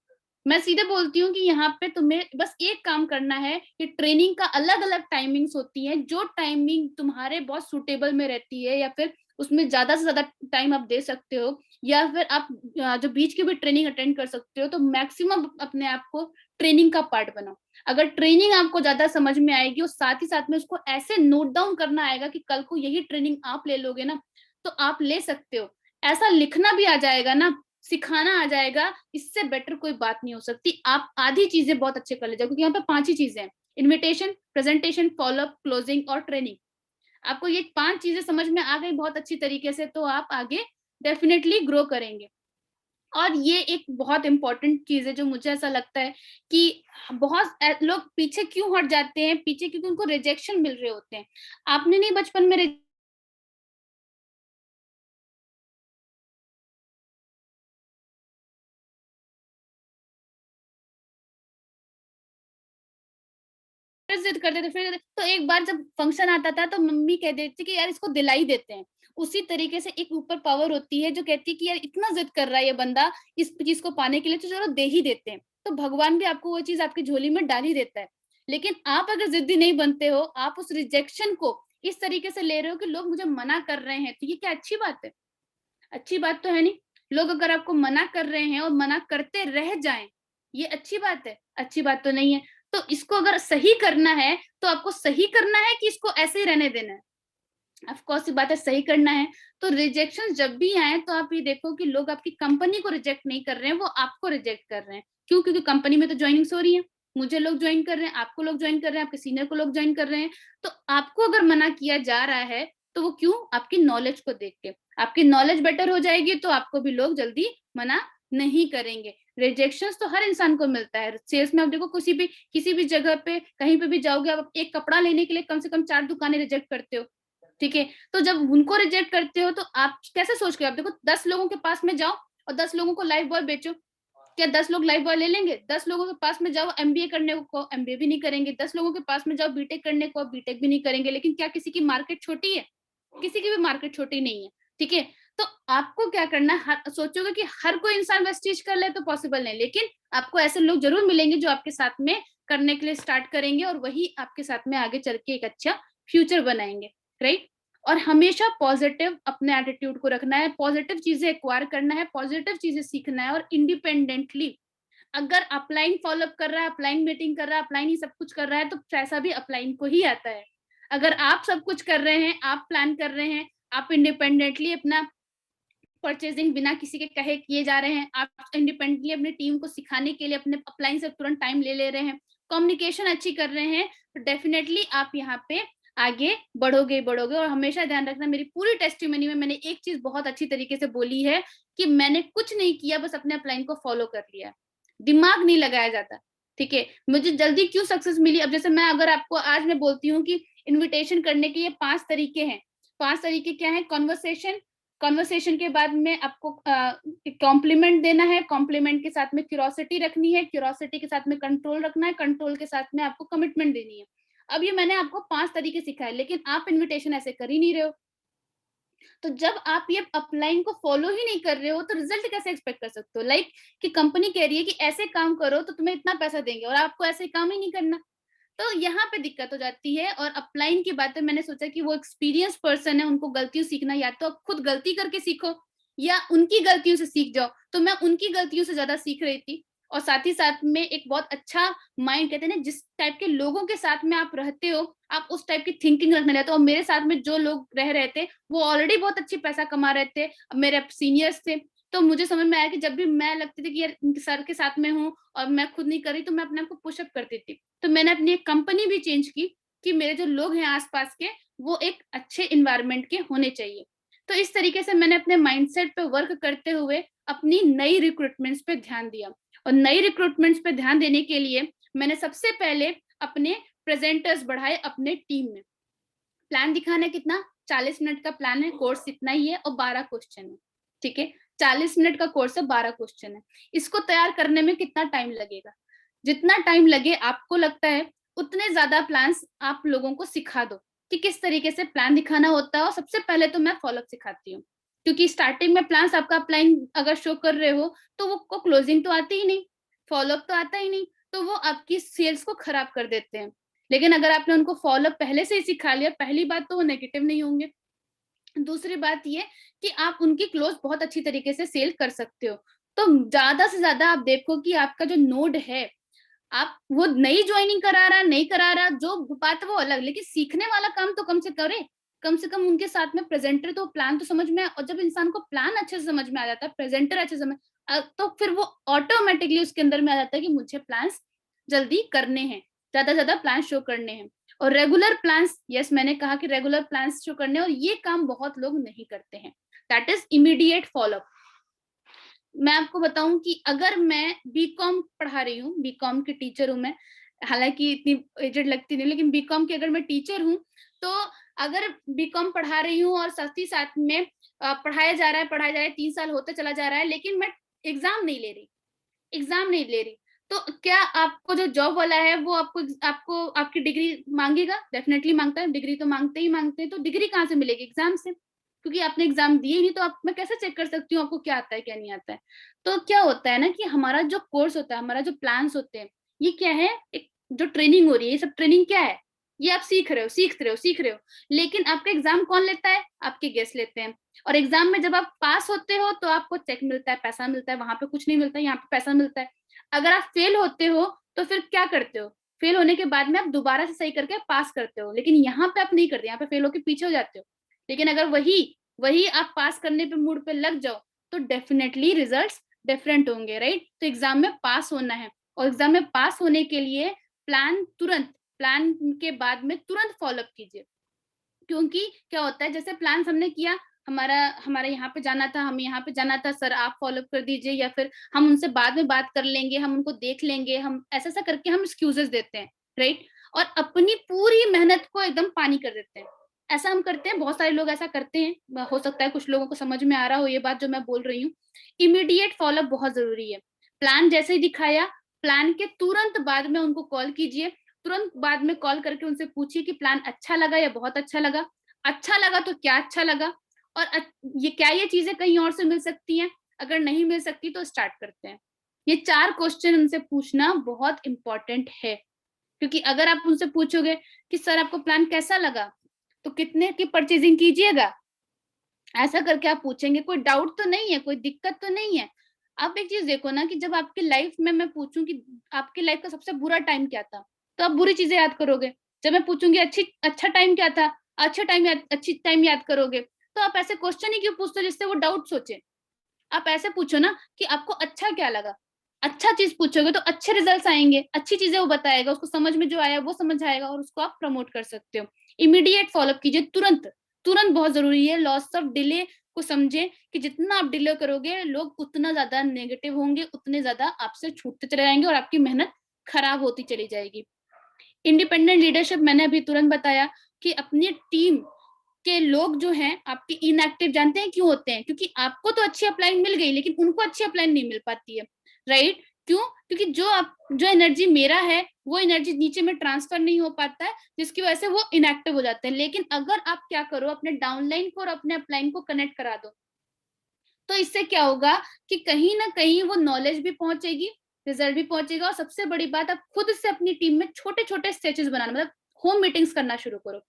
मैं सीधे बोलती हूँ कि यहाँ पे तुम्हें बस एक काम करना है कि ट्रेनिंग का अलग अलग टाइमिंग्स होती है, जो टाइमिंग तुम्हारे बहुत सुटेबल में रहती है, या फिर उसमें ज्यादा से ज्यादा टाइम आप दे सकते हो, या फिर आप जो बीच की भी ट्रेनिंग अटेंड कर सकते हो, तो मैक्सिमम अपने आप को ट्रेनिंग का पार्ट बनाओ। अगर ट्रेनिंग आपको ज्यादा समझ में आएगी और साथ ही साथ में उसको ऐसे नोट डाउन करना आएगा कि कल को यही ट्रेनिंग आप ले लोगे ना, तो आप ले सकते हो। ऐसा लिखना भी आ जाएगा ना, सिखाना आ जाएगा, इससे बेटर कोई बात नहीं हो सकती। आप आधी चीजें बहुत अच्छे कर ले जाओ, क्योंकि यहाँ पे 5 ही चीजें हैं, इन्विटेशन, प्रेजेंटेशन, फॉलोअप, क्लोजिंग और ट्रेनिंग। आपको ये 5 चीजें समझ में आ गई बहुत अच्छी तरीके से, तो आप आगे डेफिनेटली ग्रो करेंगे। और ये एक बहुत इंपॉर्टेंट चीज है जो मुझे ऐसा लगता है कि बहुत लोग पीछे क्यों हट जाते हैं, पीछे क्योंकि उनको रिजेक्शन मिल रहे होते हैं। आपने नहीं बचपन में जिद करते थे, फिर तो एक बार जब फंक्शन आता था तो मम्मी कह देती कि यार इसको दिलाई देते हैं। उसी तरीके से एक ऊपर पावर होती है जो कहती है कि यार इतना जिद कर रहा है ये बंदा इस चीज को पाने के लिए, तो चलो दे ही देते हैं। तो भगवान भी आपको वो चीज आपकी झोली में डाल ही देता है। लेकिन आप अगर जिद्दी नहीं बनते हो, आप उस रिजेक्शन को इस तरीके से ले रहे हो कि लोग मुझे मना कर रहे हैं, तो ये क्या अच्छी बात है? अच्छी बात तो है नहीं। लोग अगर आपको मना कर रहे हैं और मना करते रह जाएं, ये अच्छी बात है? अच्छी बात तो नहीं है। तो इसको अगर सही करना है तो आपको सही करना है कि इसको ऐसे ही रहने देना है? ऑफ कोर्स ये बात है, सही करना है। तो रिजेक्शन जब भी आए तो आप ये देखो कि लोग आपकी कंपनी को रिजेक्ट नहीं कर रहे हैं, वो आपको रिजेक्ट कर रहे हैं। क्यों? क्योंकि कंपनी में तो ज्वाइनिंग्स हो रही है, मुझे लोग ज्वाइन कर रहे हैं, आपको लोग ज्वाइन कर रहे हैं, आपके सीनियर को लोग ज्वाइन कर रहे हैं। तो आपको अगर मना किया जा रहा है तो वो क्यों? आपकी नॉलेज को देख के। आपकी नॉलेज बेटर हो जाएगी तो आपको भी लोग जल्दी मना नहीं करेंगे। रिजेक्शंस तो हर इंसान को मिलता है। सेल्स में आप देखो, किसी भी जगह पे कहीं पे भी जाओगे, आप एक कपड़ा लेने के लिए कम से कम 4 दुकानें रिजेक्ट करते हो, ठीक है? तो जब उनको रिजेक्ट करते हो तो आप कैसे सोच के, आप देखो 10 लोगों के पास में जाओ और 10 लोगों को लाइफ बॉय बेचो, क्या 10 लोग लाइफ बॉय ले लेंगे? 10 लोगों के पास में जाओ एमबीए करने को, एमबीए भी नहीं करेंगे। 10 लोगों के पास में जाओ बीटेक करने को, बीटेक भी नहीं करेंगे। लेकिन क्या किसी की मार्केट छोटी है? किसी की भी मार्केट छोटी नहीं है, ठीक है? तो आपको क्या करना है, सोचोगे कि हर कोई इंसान बस चीज कर ले तो पॉसिबल नहीं, लेकिन आपको ऐसे लोग जरूर मिलेंगे जो आपके साथ में करने के लिए स्टार्ट करेंगे और वही आपके साथ में आगे चल के एक अच्छा फ्यूचर बनाएंगे, राइट? और हमेशा पॉजिटिव अपने एटीट्यूड को रखना है, पॉजिटिव चीजें एक्वायर करना है, पॉजिटिव चीजें सीखना है और इंडिपेंडेंटली। अगर अपलाइन फॉलोअप कर रहा है, अपलाइन मीटिंग कर रहा है, अपलाइन ही सब कुछ कर रहा है, तो पैसा भी अपलाइन को ही आता है। अगर आप सब कुछ कर रहे हैं, आप प्लान कर रहे हैं, आप इंडिपेंडेंटली अपना परचेजिंग बिना किसी के कहे किए जा रहे हैं, आप इंडिपेंडेंटली अपने टीम को सिखाने के लिए अपने अपलाइन से तुरंत टाइम ले रहे हैं, कम्युनिकेशन अच्छी कर रहे हैं, तो डेफिनेटली आप यहाँ पे आगे बढ़ोगे बढ़ोगे। और हमेशा ध्यान रखना, मेरी पूरी टेस्टिमनी में मैंने एक चीज बहुत अच्छी तरीके से बोली है कि मैंने कुछ नहीं किया, बस अपने अपलाइन को फॉलो कर लिया, दिमाग नहीं लगाया जाता, ठीक है? मुझे जल्दी क्यों सक्सेस मिली? अब जैसे मैं अगर आपको आज मैं बोलती हूँ कि इन्विटेशन करने के ये 5 तरीके हैं। 5 तरीके क्या है? कॉन्वर्सेशन के बाद में आपको कॉम्प्लीमेंट देना है, कॉम्प्लीमेंट के साथ में क्यूरोसिटी रखनी है, क्यूरोसिटी के साथ में कंट्रोल रखना है, कंट्रोल के साथ में आपको कमिटमेंट देनी है। अब ये मैंने आपको 5 तरीके सिखाए, लेकिन आप इन्विटेशन ऐसे कर ही नहीं रहे हो। तो जब आप ये अपलाइन को फॉलो ही नहीं कर रहे हो तो रिजल्ट कैसे एक्सपेक्ट कर सकते हो? लाइक कि कंपनी कह रही है कि ऐसे काम करो तो तुम्हें इतना पैसा देंगे और आपको ऐसे काम ही नहीं करना, तो यहाँ पे दिक्कत हो जाती है। और अपलाइन की बातें मैंने सोचा कि वो एक्सपीरियंस पर्सन है, उनको गलतियों सीखना, या तो आप खुद गलती करके सीखो या उनकी गलतियों से सीख जाओ। तो मैं उनकी गलतियों से ज्यादा सीख रही थी और साथ ही साथ में एक बहुत अच्छा माइंड, कहते हैं ना, जिस टाइप के लोगों के साथ में आप रहते हो आप उस टाइप की थिंकिंग रखने रहते हो। और मेरे साथ में जो लोग रह रहे थे वो ऑलरेडी बहुत अच्छी पैसा कमा रहे थे, मेरे सीनियर्स थे। तो मुझे समझ में आया कि जब भी मैं लगती थी कि यार सर के साथ में हूँ और मैं खुद नहीं कर रही, तो मैं अपने आप को पुशअप करती थी। तो मैंने अपनी एक कंपनी भी चेंज की कि मेरे जो लोग हैं आसपास के, वो एक अच्छे इन्वायरमेंट के होने चाहिए। तो इस तरीके से मैंने अपने माइंडसेट पे वर्क करते हुए अपनी नई रिक्रूटमेंट्स पे ध्यान दिया। और नई रिक्रूटमेंट्स पे ध्यान देने के लिए मैंने सबसे पहले अपने प्रेजेंटर्स बढ़ाए अपने टीम में। प्लान दिखाना कितना, 40 मिनट का प्लान है, कोर्स इतना ही है और 12 क्वेश्चन है, ठीक है? 40 मिनट का कोर्स है, 12 क्वेश्चन है। इसको तैयार करने में कितना टाइम लगेगा? जितना टाइम लगे आपको लगता है उतने ज्यादा प्लान्स आप लोगों को सिखा दो कि किस तरीके से प्लान दिखाना होता है। और सबसे पहले तो मैं फॉलोअप सिखाती हूँ, क्योंकि स्टार्टिंग में प्लान्स आपका अपलाइन अगर शो कर रहे हो तो वो को क्लोजिंग तो आती ही नहीं, फॉलोअप तो आता ही नहीं, तो वो आपकी सेल्स को खराब कर देते हैं। लेकिन अगर आपने उनको फॉलोअप पहले से ही सिखा लिया, पहली बात तो वो नेगेटिव नहीं होंगे, दूसरी बात ये कि आप उनकी क्लोज बहुत अच्छी तरीके से सेल कर सकते हो। तो ज्यादा से ज्यादा आप देखो कि आपका जो नोड है, आप वो नई ज्वाइनिंग करा रहा नहीं करा रहा, जो बात वो अलग, लेकिन सीखने वाला काम तो कम से करे। कम से कम उनके साथ में प्रेजेंटर तो प्लान तो समझ में, और जब इंसान को प्लान अच्छे से समझ में आ जाता है, प्रेजेंटर अच्छे से समझ, तो फिर वो ऑटोमेटिकली उसके अंदर में आ जाता है कि मुझे प्लान्स जल्दी करने हैं, ज्यादा ज्यादा प्लान शो करने हैं। और रेगुलर प्लान्स, यस मैंने कहा कि रेगुलर प्लान्स शो करने, और ये काम बहुत लोग नहीं करते हैं, दैट इज इमीडिएट फॉलोअप। मैं आपको बताऊं कि अगर मैं बीकॉम पढ़ा रही हूँ, बीकॉम की टीचर हूँ मैं, हालांकि इतनी एजेड लगती नहीं, लेकिन बीकॉम की अगर मैं टीचर हूँ, तो अगर बीकॉम पढ़ा रही हूँ और साथ ही साथ में पढ़ाया जा रहा है 3 साल होते चला जा रहा है, लेकिन मैं एग्जाम नहीं ले रही, तो क्या आपको जो जॉब वाला है वो आपको आपको आपकी डिग्री मांगेगा? डेफिनेटली मांगता है, डिग्री तो मांगते ही मांगते हैं। तो डिग्री कहाँ से मिलेगी? एग्जाम से, क्योंकि आपने एग्जाम दिए ही नहीं, तो आप मैं कैसे चेक कर सकती हूँ आपको क्या आता है क्या नहीं आता है? तो क्या होता है ना कि हमारा जो कोर्स होता है, हमारा जो प्लान्स होते हैं, ये क्या है, एक जो ट्रेनिंग हो रही है, ये सब ट्रेनिंग क्या है? ये आप सीख रहे हो, सीख रहे हो, लेकिन आपका एग्जाम कौन लेता है? आपके गेस्ट लेते हैं। और एग्जाम में जब आप पास होते हो तो आपको चेक मिलता है, पैसा मिलता है, वहां पे कुछ नहीं मिलता है, यहाँ पे पैसा मिलता है। अगर आप फेल होते हो तो फिर क्या करते हो? फेल होने के बाद में आप दोबारा से सही करके पास करते हो, लेकिन यहाँ पे आप नहीं करते, यहाँ पे फेल होके पीछे हो जाते हो। लेकिन अगर वही वही आप पास करने पे मूड पे लग जाओ तो डेफिनेटली रिजल्ट्स डिफरेंट होंगे, राइट? तो एग्जाम में पास होना है, और एग्जाम में पास होने के लिए प्लान के बाद में तुरंत फॉलोअप कीजिए। क्योंकि क्या होता है, जैसे प्लान हमने किया, हमारा हमारा यहाँ पे जाना था, हमें यहाँ पे जाना था, सर आप फॉलोअप कर दीजिए, या फिर हम उनसे बाद में बात कर लेंगे, हम उनको देख लेंगे, हम ऐसा ऐसा करके हम एक्सक्यूजेस देते हैं, राइट? और अपनी पूरी मेहनत को एकदम पानी कर देते हैं। ऐसा हम करते हैं, बहुत सारे लोग ऐसा करते हैं, हो सकता है कुछ लोगों को समझ में आ रहा हो ये बात जो मैं बोल रही हूँ। इमीडिएट फॉलोअप बहुत जरूरी है। प्लान जैसे ही दिखाया, प्लान के तुरंत बाद में उनको कॉल कीजिए, तुरंत बाद में कॉल करके उनसे पूछिए कि प्लान अच्छा लगा या बहुत अच्छा लगा, अच्छा लगा तो क्या अच्छा लगा, और ये क्या ये चीजें कहीं और से मिल सकती हैं, अगर नहीं मिल सकती तो स्टार्ट करते हैं। ये 4 क्वेश्चन उनसे पूछना बहुत इंपॉर्टेंट है, क्योंकि अगर आप उनसे पूछोगे कि सर आपको प्लान कैसा लगा, तो कितने की परचेजिंग कीजिएगा, ऐसा करके आप पूछेंगे, कोई डाउट तो नहीं है, कोई दिक्कत तो नहीं है। आप एक चीज देखो ना कि जब आपकी लाइफ में मैं पूछूं कि आपकी लाइफ का सबसे बुरा टाइम क्या था, तो आप बुरी चीजें याद करोगे। जब मैं पूछूंगी अच्छा टाइम क्या था, अच्छी टाइम याद करोगे। तो आप ऐसे क्वेश्चन ही क्यों पूछते हो जिससे वो डाउट सोचे? आप ऐसे पूछो ना कि आपको अच्छा क्या लगा। अच्छा चीज पूछोगे तो अच्छे रिजल्ट्स आएंगे, अच्छी चीजें वो बताएगा, उसको समझ में जो आया वो समझ आएगा, और उसको आप प्रमोट कर सकते हो। इमीडिएट फॉलोअप कीजिए, तुरंत। तुरंत बहुत जरूरी है। लॉस ऑफ डिले को समझे कि जितना आप डिले करोगे लोग उतना ज्यादा नेगेटिव होंगे, उतने ज्यादा आपसे छूटते चले जाएंगे और आपकी मेहनत खराब होती चली जाएगी। इंडिपेंडेंट लीडरशिप मैंने अभी तुरंत बताया कि अपनी टीम के लोग जो हैं आपके इनएक्टिव, जानते हैं क्यों होते हैं? क्योंकि आपको तो अच्छी अपलाइन मिल गई लेकिन उनको अच्छी अपलाइन नहीं मिल पाती है, राइट? क्यों? क्योंकि जो एनर्जी मेरा है वो एनर्जी नीचे में ट्रांसफर नहीं हो पाता है, जिसकी वजह से वो इनएक्टिव हो जाते हैं। लेकिन अगर आप क्या करो, अपने डाउनलाइन को और अपने अपलाइन को कनेक्ट करा दो, तो इससे क्या होगा कि कहीं ना कहीं वो नॉलेज भी पहुंचेगी, रिजल्ट भी पहुंचेगा। और सबसे बड़ी बात, आप खुद से अपनी टीम में छोटे छोटे स्टेचेस बनाना, मतलब होम मीटिंग्स करना शुरू करो।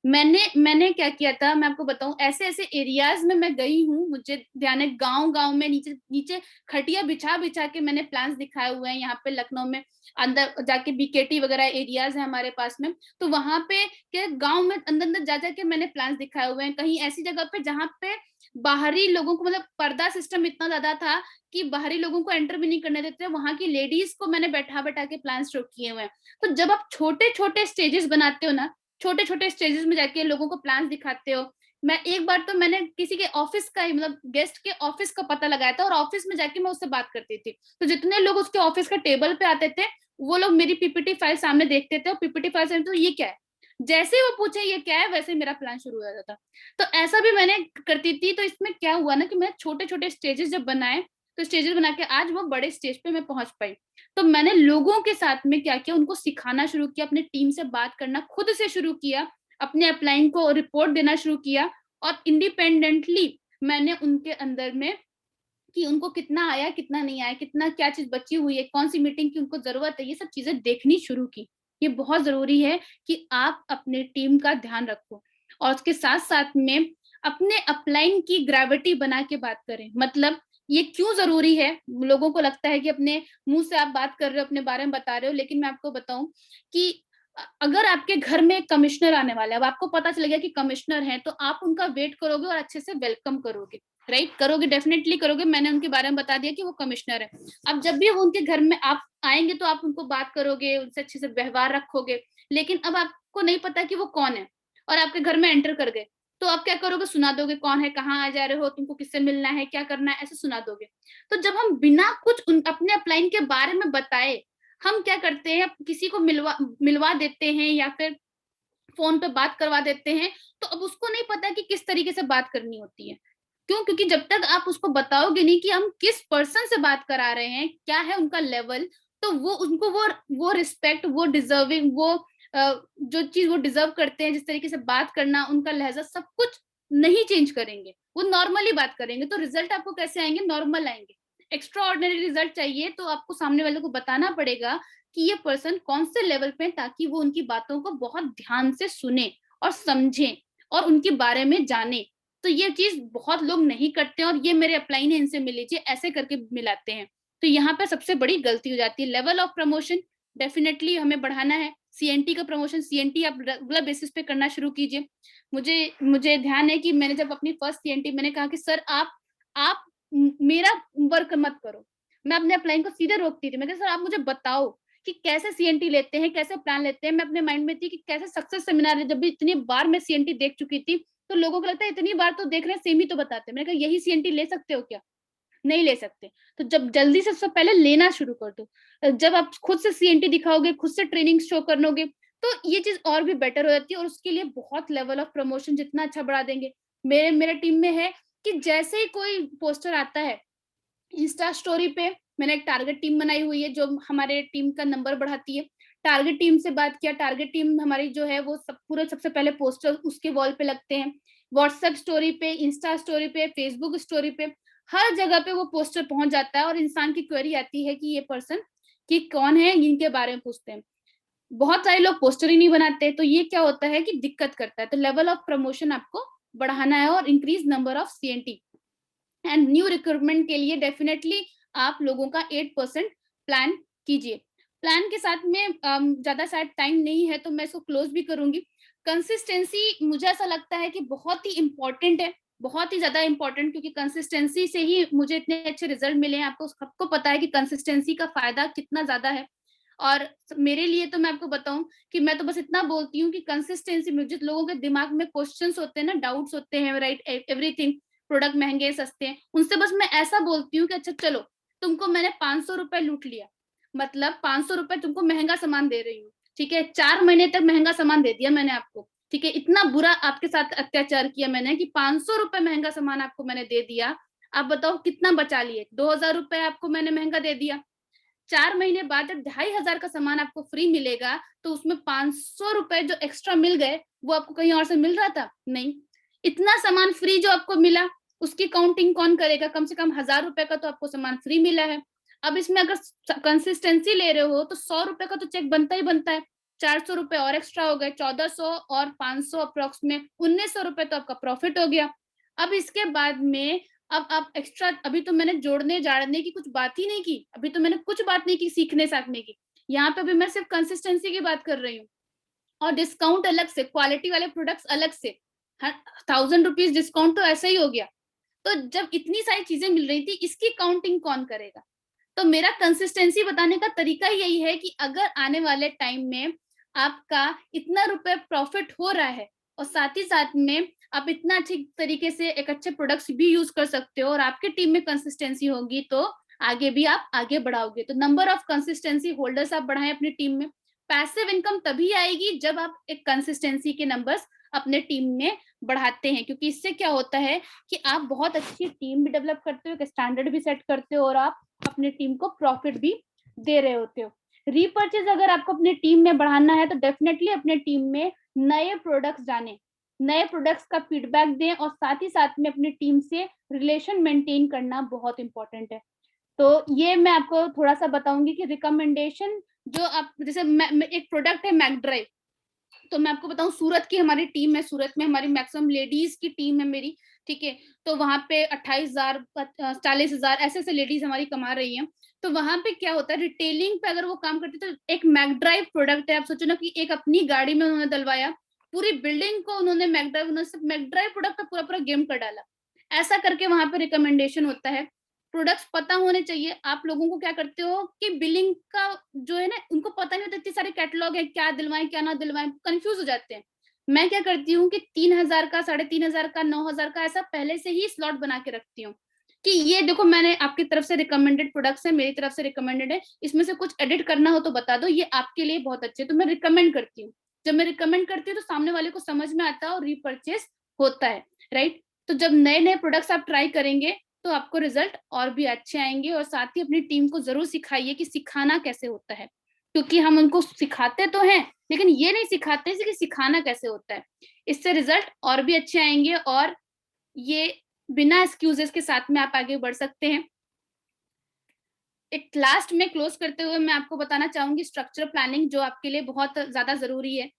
मैंने क्या किया था, मैं आपको बताऊं, ऐसे ऐसे एरियाज में मैं गई हूँ, मुझे ध्यान है, गांव गांव में नीचे नीचे खटिया बिछा बिछा के मैंने प्लान्स दिखाए हुए हैं। यहाँ पे लखनऊ में अंदर जाके बीकेटी वगैरह एरियाज है हमारे पास में, तो वहां पे के गांव में अंदर अंदर जा जाके मैंने प्लान्स दिखाए हुए हैं। कहीं ऐसी जगह पे जहाँ पे बाहरी लोगों को, मतलब पर्दा सिस्टम इतना ज्यादा था कि बाहरी लोगों को एंटर भी नहीं करने देते, वहां की लेडीज को मैंने बैठा बैठा के प्लान शो किए हुए हैं। तो जब आप छोटे छोटे स्टेजेस बनाते हो ना, छोटे छोटे स्टेजेस में जाके लोगों को प्लान दिखाते हो। मैं एक बार तो मैंने किसी के ऑफिस का ही, मतलब गेस्ट के ऑफिस का पता लगाया था, और ऑफिस में जाके मैं उससे बात करती थी। तो जितने लोग उसके ऑफिस के टेबल पे आते थे वो लोग मेरी पीपीटी फाइल सामने देखते थे, और पीपीटी फाइल से तो ये क्या है, जैसे ही वो पूछे ये क्या है, वैसे मेरा प्लान शुरू हो जाता था। तो ऐसा भी मैंने करती थी। तो इसमें क्या हुआ ना कि मैं छोटे छोटे स्टेजेस जब बनाए, तो स्टेजेस बना के आज वो बड़े स्टेज पे मैं पहुंच पाई। तो मैंने लोगों के साथ में क्या किया, उनको सिखाना शुरू किया, अपने टीम से बात करना खुद से शुरू किया, अपने अपलाइन को रिपोर्ट देना शुरू किया, और इंडिपेंडेंटली मैंने उनके अंदर में कि उनको कितना आया, कितना नहीं आया, कितना क्या चीज बची हुई है, कौन सी मीटिंग की उनको जरूरत है, ये सब चीजें देखनी शुरू की। ये बहुत जरूरी है कि आप अपने टीम का ध्यान रखो, और उसके साथ साथ में अपने अपलाइन की ग्रेविटी बना के बात करें। मतलब ये क्यों जरूरी है? लोगों को लगता है कि अपने मुंह से आप बात कर रहे हो, अपने बारे में बता रहे हो, लेकिन मैं आपको बताऊं कि अगर आपके घर में एक कमिश्नर आने वाला है, अब आपको पता चल गया कि कमिश्नर है, तो आप उनका वेट करोगे और अच्छे से वेलकम करोगे, राइट? करोगे, डेफिनेटली करोगे। मैंने उनके बारे में बता दिया कि वो कमिश्नर है। अब जब भी वो उनके घर में आप आएंगे तो आप उनको बात करोगे, उनसे अच्छे से व्यवहार रखोगे। लेकिन अब आपको नहीं पता कि वो कौन है, और आपके घर में एंटर कर गए, तो आप क्या करोगे? सुना दोगे कौन है, कहाँ आ जा रहे हो, तुमको किससे मिलना है, क्या करना है, ऐसे सुना दोगे। तो जब हम बिना कुछ अपने अपलाइन के बारे में बताए हम क्या करते हैं, किसी को मिलवा देते हैं या फिर फोन पे बात करवा देते हैं, तो अब उसको नहीं पता कि किस तरीके से बात करनी होती है। क्यों? क्योंकि जब तक आप उसको बताओगे नहीं कि हम किस पर्सन से बात करा रहे हैं, क्या है उनका लेवल, तो वो उनको वो रिस्पेक्ट, वो डिजर्विंग, वो जो चीज वो डिजर्व करते हैं, जिस तरीके से बात करना, उनका लहजा, सब कुछ नहीं चेंज करेंगे, वो नॉर्मली बात करेंगे। तो रिजल्ट आपको कैसे आएंगे? नॉर्मल आएंगे। एक्स्ट्रा ऑर्डिनरी रिजल्ट चाहिए तो आपको सामने वाले को बताना पड़ेगा कि ये पर्सन कौन से लेवल पे, ताकि वो उनकी बातों को बहुत ध्यान से सुने और समझे और उनके बारे में जाने। तो ये चीज बहुत लोग नहीं करते हैं, और ये मेरे अपलाइन है, इनसे मिल लीजिए, ऐसे करके मिलाते हैं। तो यहाँ पे सबसे बड़ी गलती हो जाती है। लेवल ऑफ प्रमोशन डेफिनेटली हमें बढ़ाना है। सीएनटी का प्रमोशन, सीएनटी आप रेगुलर बेसिस पे करना शुरू कीजिए। मुझे ध्यान है कि मैंने जब अपनी फर्स्ट सीएनटी, मैंने कहा कि सर आप मेरा वर्क मत करो। मैं अपने अपलाइन को सीधे रोकती थी। मैं कहा सर आप मुझे बताओ कि कैसे सीएनटी लेते हैं, कैसे प्लान लेते हैं। मैं अपने माइंड में थी कि कैसे सक्सेस सेमिनार है। जब भी इतनी बार मैं सीएनटी देख चुकी थी तो लोगों को लगता है इतनी बार तो देख रहे हैं, सेम ही तो बताते हैं। मैंने कहा यही सीएनटी ले सकते हो क्या? नहीं ले सकते। तो जब जल्दी से सबसे पहले लेना शुरू कर दो। जब आप खुद से सीएनटी दिखाओगे, खुद से ट्रेनिंग शो करोगे, तो ये चीज और भी बेटर हो जाती है, और उसके लिए बहुत लेवल ऑफ प्रमोशन जितना अच्छा बढ़ा देंगे। मेरे टीम में है कि जैसे ही कोई पोस्टर आता है इंस्टा स्टोरी पे, मैंने एक टारगेट टीम बनाई हुई है जो हमारे टीम का नंबर बढ़ाती है। टारगेट टीम से बात किया, टारगेट टीम हमारी जो है वो पूरे सबसे पहले पोस्टर उसके वॉल पे लगते हैं। व्हाट्सएप स्टोरी पे, इंस्टा स्टोरी पे, फेसबुक स्टोरी पे, हर जगह पे वो पोस्टर पहुंच जाता है, और इंसान की क्वेरी आती है कि ये पर्सन कि कौन है, इनके बारे में पूछते हैं। बहुत सारे लोग पोस्टर ही नहीं बनाते, तो ये क्या होता है कि दिक्कत करता है। तो लेवल ऑफ प्रमोशन आपको बढ़ाना है और increase number of CNT. And new recruitment के लिए डेफिनेटली आप लोगों का 8% प्लान कीजिए। प्लान के साथ में ज्यादा शायद टाइम नहीं है तो मैं इसको क्लोज भी करूंगी। कंसिस्टेंसी मुझे ऐसा लगता है कि बहुत ही इंपॉर्टेंट है, बहुत ही ज्यादा इंपॉर्टेंट, क्योंकि कंसिस्टेंसी से ही मुझे इतने अच्छे रिजल्ट मिले हैं। आपको सबको पता है कि कंसिस्टेंसी का फायदा कितना ज्यादा है। और मेरे लिए तो मैं आपको बताऊं कि मैं तो बस इतना बोलती हूँ कि कंसिस्टेंसी में, जिस लोगों के दिमाग में क्वेश्चंस होते हैं ना, डाउट्स होते हैं, राइट, एवरीथिंग, प्रोडक्ट महंगे सस्ते हैं, उनसे बस मैं ऐसा बोलती हूँ कि अच्छा चलो, तुमको मैंने 500 रुपए लूट लिया, मतलब 500 रुपए तुमको महंगा सामान दे रही हूँ, ठीक है, 4 महीने तक महंगा सामान दे दिया मैंने आपको, ठीक है, इतना बुरा आपके साथ अत्याचार किया मैंने कि 500 रुपए महंगा सामान आपको मैंने दे दिया। आप बताओ कितना बचा लिए? 2000 रुपए आपको मैंने महंगा दे दिया। 4 महीने बाद जब 2500 का सामान आपको फ्री मिलेगा तो उसमें 500 रुपए जो एक्स्ट्रा मिल गए वो आपको कहीं और से मिल रहा था? नहीं। इतना सामान फ्री जो आपको मिला उसकी काउंटिंग कौन करेगा? कम से कम 1000 रुपए का तो आपको सामान फ्री मिला है। अब इसमें अगर कंसिस्टेंसी ले रहे हो तो 100 रुपए का तो चेक बनता ही बनता है। 400 रुपए और एक्स्ट्रा हो गए, 1400 और 500 अप्रोक्स में 1900 रुपए तो आपका प्रॉफिट हो गया। अब इसके बाद में अब आप एक्स्ट्रा, अभी तो मैंने जोड़ने जाड़ने की कुछ बात ही नहीं की, अभी तो मैंने कुछ बात नहीं की सीखने सीखने की। यहाँ पे अभी मैं सिर्फ कंसिस्टेंसी की बात कर रही हूँ। और डिस्काउंट अलग से, क्वालिटी वाले प्रोडक्ट्स अलग से, 1000 रुपीज डिस्काउंट तो ऐसा ही हो गया। तो जब इतनी सारी चीजें मिल रही थी, इसकी काउंटिंग कौन करेगा? तो मेरा कंसिस्टेंसी बताने का तरीका यही है कि अगर आने वाले टाइम में आपका इतना रुपए प्रॉफिट हो रहा है और साथ ही साथ में आप इतना अच्छी तरीके से एक अच्छे प्रोडक्ट्स भी यूज कर सकते हो और आपके टीम में कंसिस्टेंसी होगी तो आगे भी आप आगे बढ़ाओगे। तो नंबर ऑफ कंसिस्टेंसी होल्डर्स आप बढ़ाएं अपनी टीम में। पैसिव इनकम तभी आएगी जब आप एक कंसिस्टेंसी के नंबर्स अपने टीम में बढ़ाते हैं, क्योंकि इससे क्या होता है कि आप बहुत अच्छी टीम भी डेवलप करते हो, एक स्टैंडर्ड भी सेट करते हो और आप अपने टीम को प्रॉफिट भी दे रहे होते हो। रीपर्चेज अगर आपको अपने टीम में बढ़ाना है तो डेफिनेटली अपने टीम में नए प्रोडक्ट्स जाने, नए प्रोडक्ट्स का फीडबैक दें और साथ ही साथ में अपनी टीम से रिलेशन मेंटेन करना बहुत इंपॉर्टेंट है। तो ये मैं आपको थोड़ा सा बताऊंगी कि रिकमेंडेशन जो आप, जैसे एक प्रोडक्ट है मैकडराइव, तो मैं आपको बताऊं सूरत की हमारी टीम है, सूरत में हमारी मैक्सिमम लेडीज की टीम है मेरी, ठीक है। तो वहां पे 28,000 40,000 ऐसे ऐसे लेडीज हमारी कमा रही हैं। तो वहां पे क्या होता है, रिटेलिंग पे अगर वो काम करते तो एक मैकडराइव प्रोडक्ट है, आप सोचो ना कि एक अपनी गाड़ी में उन्होंने डलवाया, पूरी बिल्डिंग को उन्होंने मैकडराइव प्रोडक्ट का पूरा पूरा गेम कर डाला। ऐसा करके वहां पे रिकमेंडेशन होता है। प्रोडक्ट्स पता होने चाहिए। आप लोगों को क्या करते हो कि बिलिंग का जो है ना, उनको पता नहीं होता, इतने सारे कैटलॉग है, क्या दिलवाएं क्या ना दिलवाएं, कंफ्यूज हो जाते हैं। मैं क्या करती हूँ कि 3000 का, 3500 का, 9000 का ऐसा पहले से ही स्लॉट बना के रखती हूँ कि ये देखो मैंने आपकी तरफ से रिकमेंडेड प्रोडक्ट्स है, मेरी तरफ से रिकमेंडेड है, इसमें से कुछ एडिट करना हो तो बता दो, ये आपके लिए बहुत अच्छे, तो मैं रिकमेंड करती हूँ। जब मैं रिकमेंड करती हूँ तो सामने वाले को समझ में आता है और रीपरचेस होता है, राइट। तो जब नए नए प्रोडक्ट्स आप ट्राई करेंगे तो आपको रिजल्ट और भी अच्छे आएंगे। और साथ ही अपनी टीम को जरूर सिखाइए कि सिखाना कैसे होता है, क्योंकि हम उनको सिखाते तो हैं लेकिन ये नहीं सिखाते कि सिखाना कैसे होता है। इससे रिजल्ट और भी अच्छे आएंगे और ये बिना एक्सक्यूजेस के साथ में आप आगे बढ़ सकते हैं। एक लास्ट में क्लोज करते हुए मैं आपको बताना चाहूंगी स्ट्रक्चर प्लानिंग, जो आपके लिए बहुत ज्यादा जरूरी है।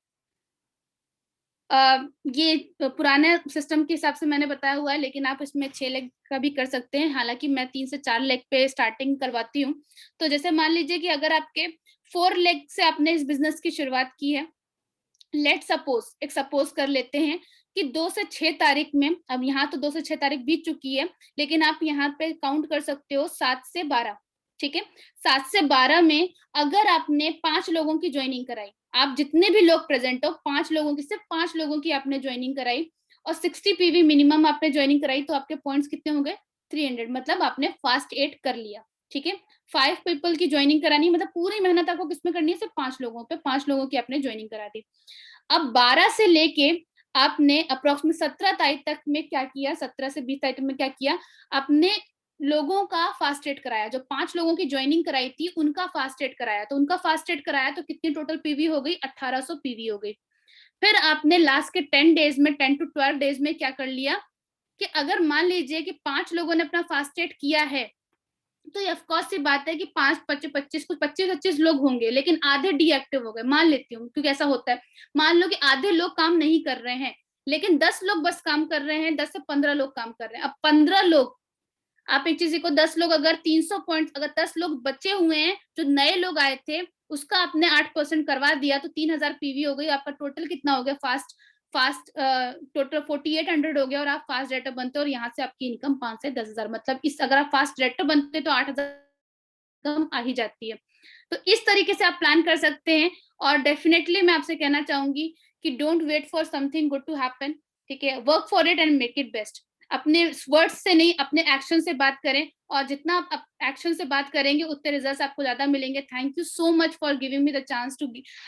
ये पुराने सिस्टम के हिसाब से मैंने बताया हुआ है, लेकिन आप इसमें 6 लेग का भी कर सकते हैं। हालांकि मैं 3 से 4 लेग पे स्टार्टिंग करवाती हूँ। तो जैसे मान लीजिए कि अगर आपके 4 लेग से आपने इस बिजनेस की शुरुआत की है, लेट सपोज, एक सपोज कर लेते हैं कि 2 से 6 तारीख में, अब यहाँ तो 2 से 6 तारीख बीत चुकी है, लेकिन आप यहाँ पे काउंट कर सकते हो 7 से 12, ठीक है। 7 से 12 में अगर आपने 5 लोगों की ज्वाइनिंग कराई, आप जितने भी लोग प्रेजेंट हो 5 लोगों की, सिर्फ 5 लोगों की आपने ज्वाइनिंग कराई और 60 पीवी मिनिमम आपने ज्वाइनिंग कराई, तो आपके पॉइंट्स कितने हो गए? 300, मतलब आपने फास्ट 8 कर लिया, ठीक है। 5 पीपल की ज्वाइनिंग करानी, मतलब पूरी मेहनत आपको किसमें करनी है? सिर्फ 5 लोगों पे, 5 लोगों की आपने ज्वाइनिंग करा दी। अब 12 से लेके आपने अप्रोक्सीमेट 17 तारीख तक में क्या किया, 17 से 20 तारीख में क्या किया, आपने लोगों का फास्ट एड कराया। जो 5 लोगों की ज्वाइनिंग कराई थी उनका फास्ट एड कराया, तो उनका फास्ट एड कराया तो कितनी टोटल पीवी हो गई? 1800 पीवी हो गई। फिर आपने लास्ट के 10 डेज में, 10 to 12 डेज में क्या कर लिया कि अगर मान लीजिए कि 5 लोगों ने अपना फास्ट एड किया है, तो ये ऑफकोर्स सी बात है कि 5-25 कुछ 25-25 लोग होंगे, लेकिन आधे डीएक्टिव हो गए, मान लेती हूँ, क्योंकि ऐसा होता है। मान लो कि आधे लोग काम नहीं कर रहे हैं, लेकिन 10 लोग बस काम कर रहे हैं, 10 से 15 लोग काम कर रहे हैं। अब 15 लोग, आप एक चीज को 10 लोग अगर 300 पॉइंट, अगर 10 लोग बचे हुए हैं जो नए लोग आए थे, उसका आपने 8% करवा दिया, तो 3000 पीवी हो गई। आपका टोटल कितना हो गया? फास्ट टोटल 4800 हो गया, और आप फास्ट डायरेक्टर बनते हो, और यहाँ से आपकी इनकम 5 से 10,000, मतलब इस, अगर आप फास्ट डायरेक्टर बनते तो 8000 इनकम आ ही जाती है। तो इस तरीके से आप प्लान कर सकते हैं। और डेफिनेटली मैं आपसे कहना चाहूंगी कि don't wait for something good to happen, ठीक है। Work for it and make it best. अपने वर्ड्स से नहीं, अपने एक्शन से बात करें, और जितना आप एक्शन से बात करेंगे उतने रिजल्ट्स आपको ज्यादा मिलेंगे। Thank you so much for giving me the chance to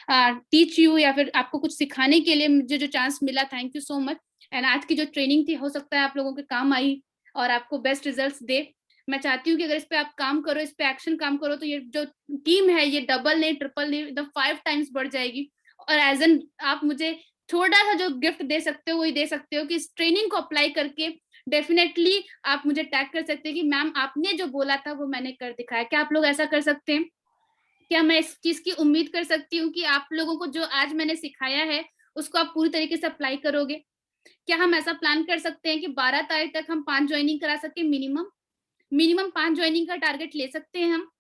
teach you, या फिर आपको कुछ सिखाने के लिए मुझे जो चांस मिला, thank you so much. And आज की जो ट्रेनिंग थी, हो सकता है आप लोगों के काम आई और आपको बेस्ट रिजल्ट्स दे। मैं चाहती हूँ कि अगर इस पे आप काम करो, इस पे एक्शन काम करो, तो ये जो टीम है ये डबल नहीं, ट्रिपल नहीं, एकदम 5 टाइम्स बढ़ जाएगी। और एज एन आप मुझे थोड़ा सा जो गिफ्ट दे सकते हो वही दे सकते हो कि इस ट्रेनिंग को अप्लाई करके डेफिनेटली आप मुझे टैग कर सकते हैं कि मैम आपने जो बोला था वो मैंने कर दिखाया। क्या आप लोग ऐसा कर सकते हैं? क्या मैं इस चीज की उम्मीद कर सकती हूँ कि आप लोगों को जो आज मैंने सिखाया है उसको आप पूरी तरीके से अप्लाई करोगे? क्या हम ऐसा प्लान कर सकते हैं कि 12 तारीख तक हम 5 ज्वाइनिंग करा सके? मिनिमम 5 ज्वाइनिंग का टारगेट ले सकते हैं हम।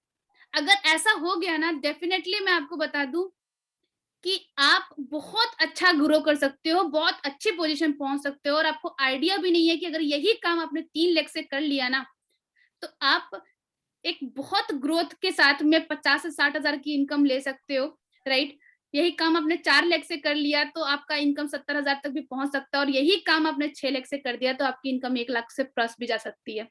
अगर ऐसा हो गया ना, डेफिनेटली मैं आपको बता दूं कि आप बहुत अच्छा ग्रो कर सकते हो, बहुत अच्छी पोजीशन पहुंच सकते हो, और आपको आइडिया भी नहीं है कि अगर यही काम आपने 3 लाख से कर लिया ना, तो आप एक बहुत ग्रोथ के साथ में 50 से 60 हजार की इनकम ले सकते हो, राइट। यही काम आपने 4 लाख से कर लिया तो आपका इनकम 70 हजार तक भी पहुंच सकता है, और यही काम आपने 6 लाख से कर दिया तो आपकी इनकम 1 लाख से प्लस भी जा सकती है।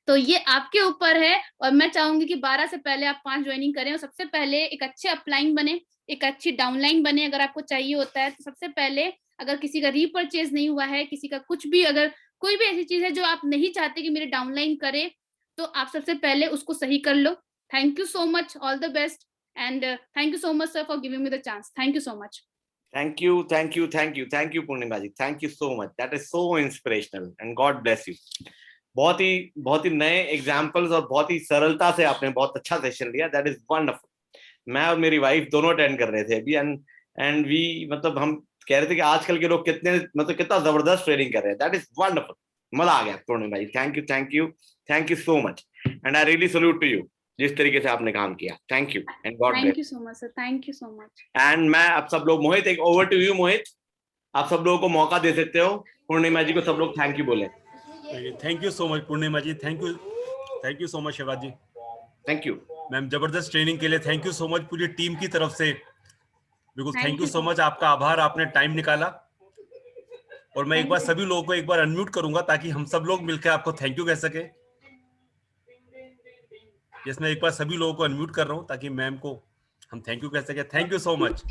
तो ये आपके ऊपर है, और मैं चाहूंगी कि 12 से पहले आप 5 ज्वाइनिंग करें, और सबसे पहले एक अच्छे अपलाइन बने, एक अच्छी डाउनलाइन बने। अगर आपको चाहिए होता है तो सबसे पहले, अगर किसी का रीपरचेज नहीं हुआ है, किसी का कुछ भी, अगर कोई भी ऐसी चीज है जो आप नहीं चाहते कि मेरे डाउनलाइन करे, तो आप सबसे पहले उसको सही कर लो। Thank you so much, all the best, and thank you so much sir for giving me the chance. Thank you so much.
Thank you, thank you, thank you, thank you, Purnima ji. Thank you so much. That is so inspirational, and God bless you. बहुत ही नए examples और बहुत ही सरलता से आपने बहुत अच्छा session लिया। That is wonderful. मैं और मेरी वाइफ दोनों अटेंड कर रहे थे अभी, एंड वी, मतलब हम कह रहे थे कि आजकल के लोग कितने, मतलब कितना जबरदस्त ट्रेनिंग कर रहे हैं। That is wonderful. मजा आ गया Purnima ji. Thank you, thank you, thank you so much, and I really salute to you जिस तरीके से आपने काम किया। Thank you and God bless.
Thank you so much sir, thank you so much.
And मैं आप सब लोग, मोहित, एक ओवर टू यू। मोहित, आप सब लोगों को मौका दे सकते हो, पूर्णिमा जी को सब लोग थैंक यू बोले।
Thank you so much Purnima ji, thank you so much Shivraj ji,
thank you
ma'am. जबरदस्त ट्रेनिंग के लिए थैंक यू सो मच पूरी टीम की तरफ से। बिल्कुल thank you
you
so much, आपका आभार, आपने टाइम निकाला। और मैं एक
Thank
बार
you.
सभी लोगों को एक बार अनम्यूट करूंगा ताकि हम सब लोग मिलकर आपको थैंक यू कह सके। यस, मैं एक बार सभी लोगों को अनम्यूट कर रहा हूं ताकि मैम को हम हम थैंक यू कह सके। Thank you so much.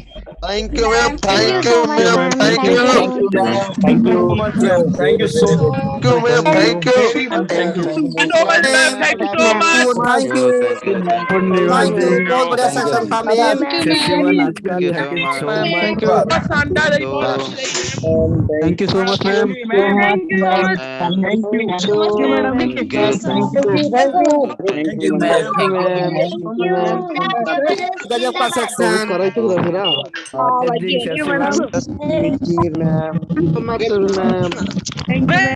Thank you, ma'am.
Thank
Thank
you
you,
so much,
ma'am.
ma'am.
Thank you.
Thank you.
Thank you so much, ma'am. Thank you so much.
Thank you, ma'am. Thank you.
Thank you.
Thank you so much, ma'am. Thank you so much.
Thank you, thank you, बहुत बढ़िया session था ma'am.
Satyavan आजकल
Thank you
thank you
so
so
much.
Much.
Thank you.
बहुत शानदार रही, बहुत अच्छी रही, ma'am.
Thank you so much ma'am.
Thank you so much.
Thank you madam.
Thank you.
Thank you ma'am.
गजब का सेक्शन।
मैम।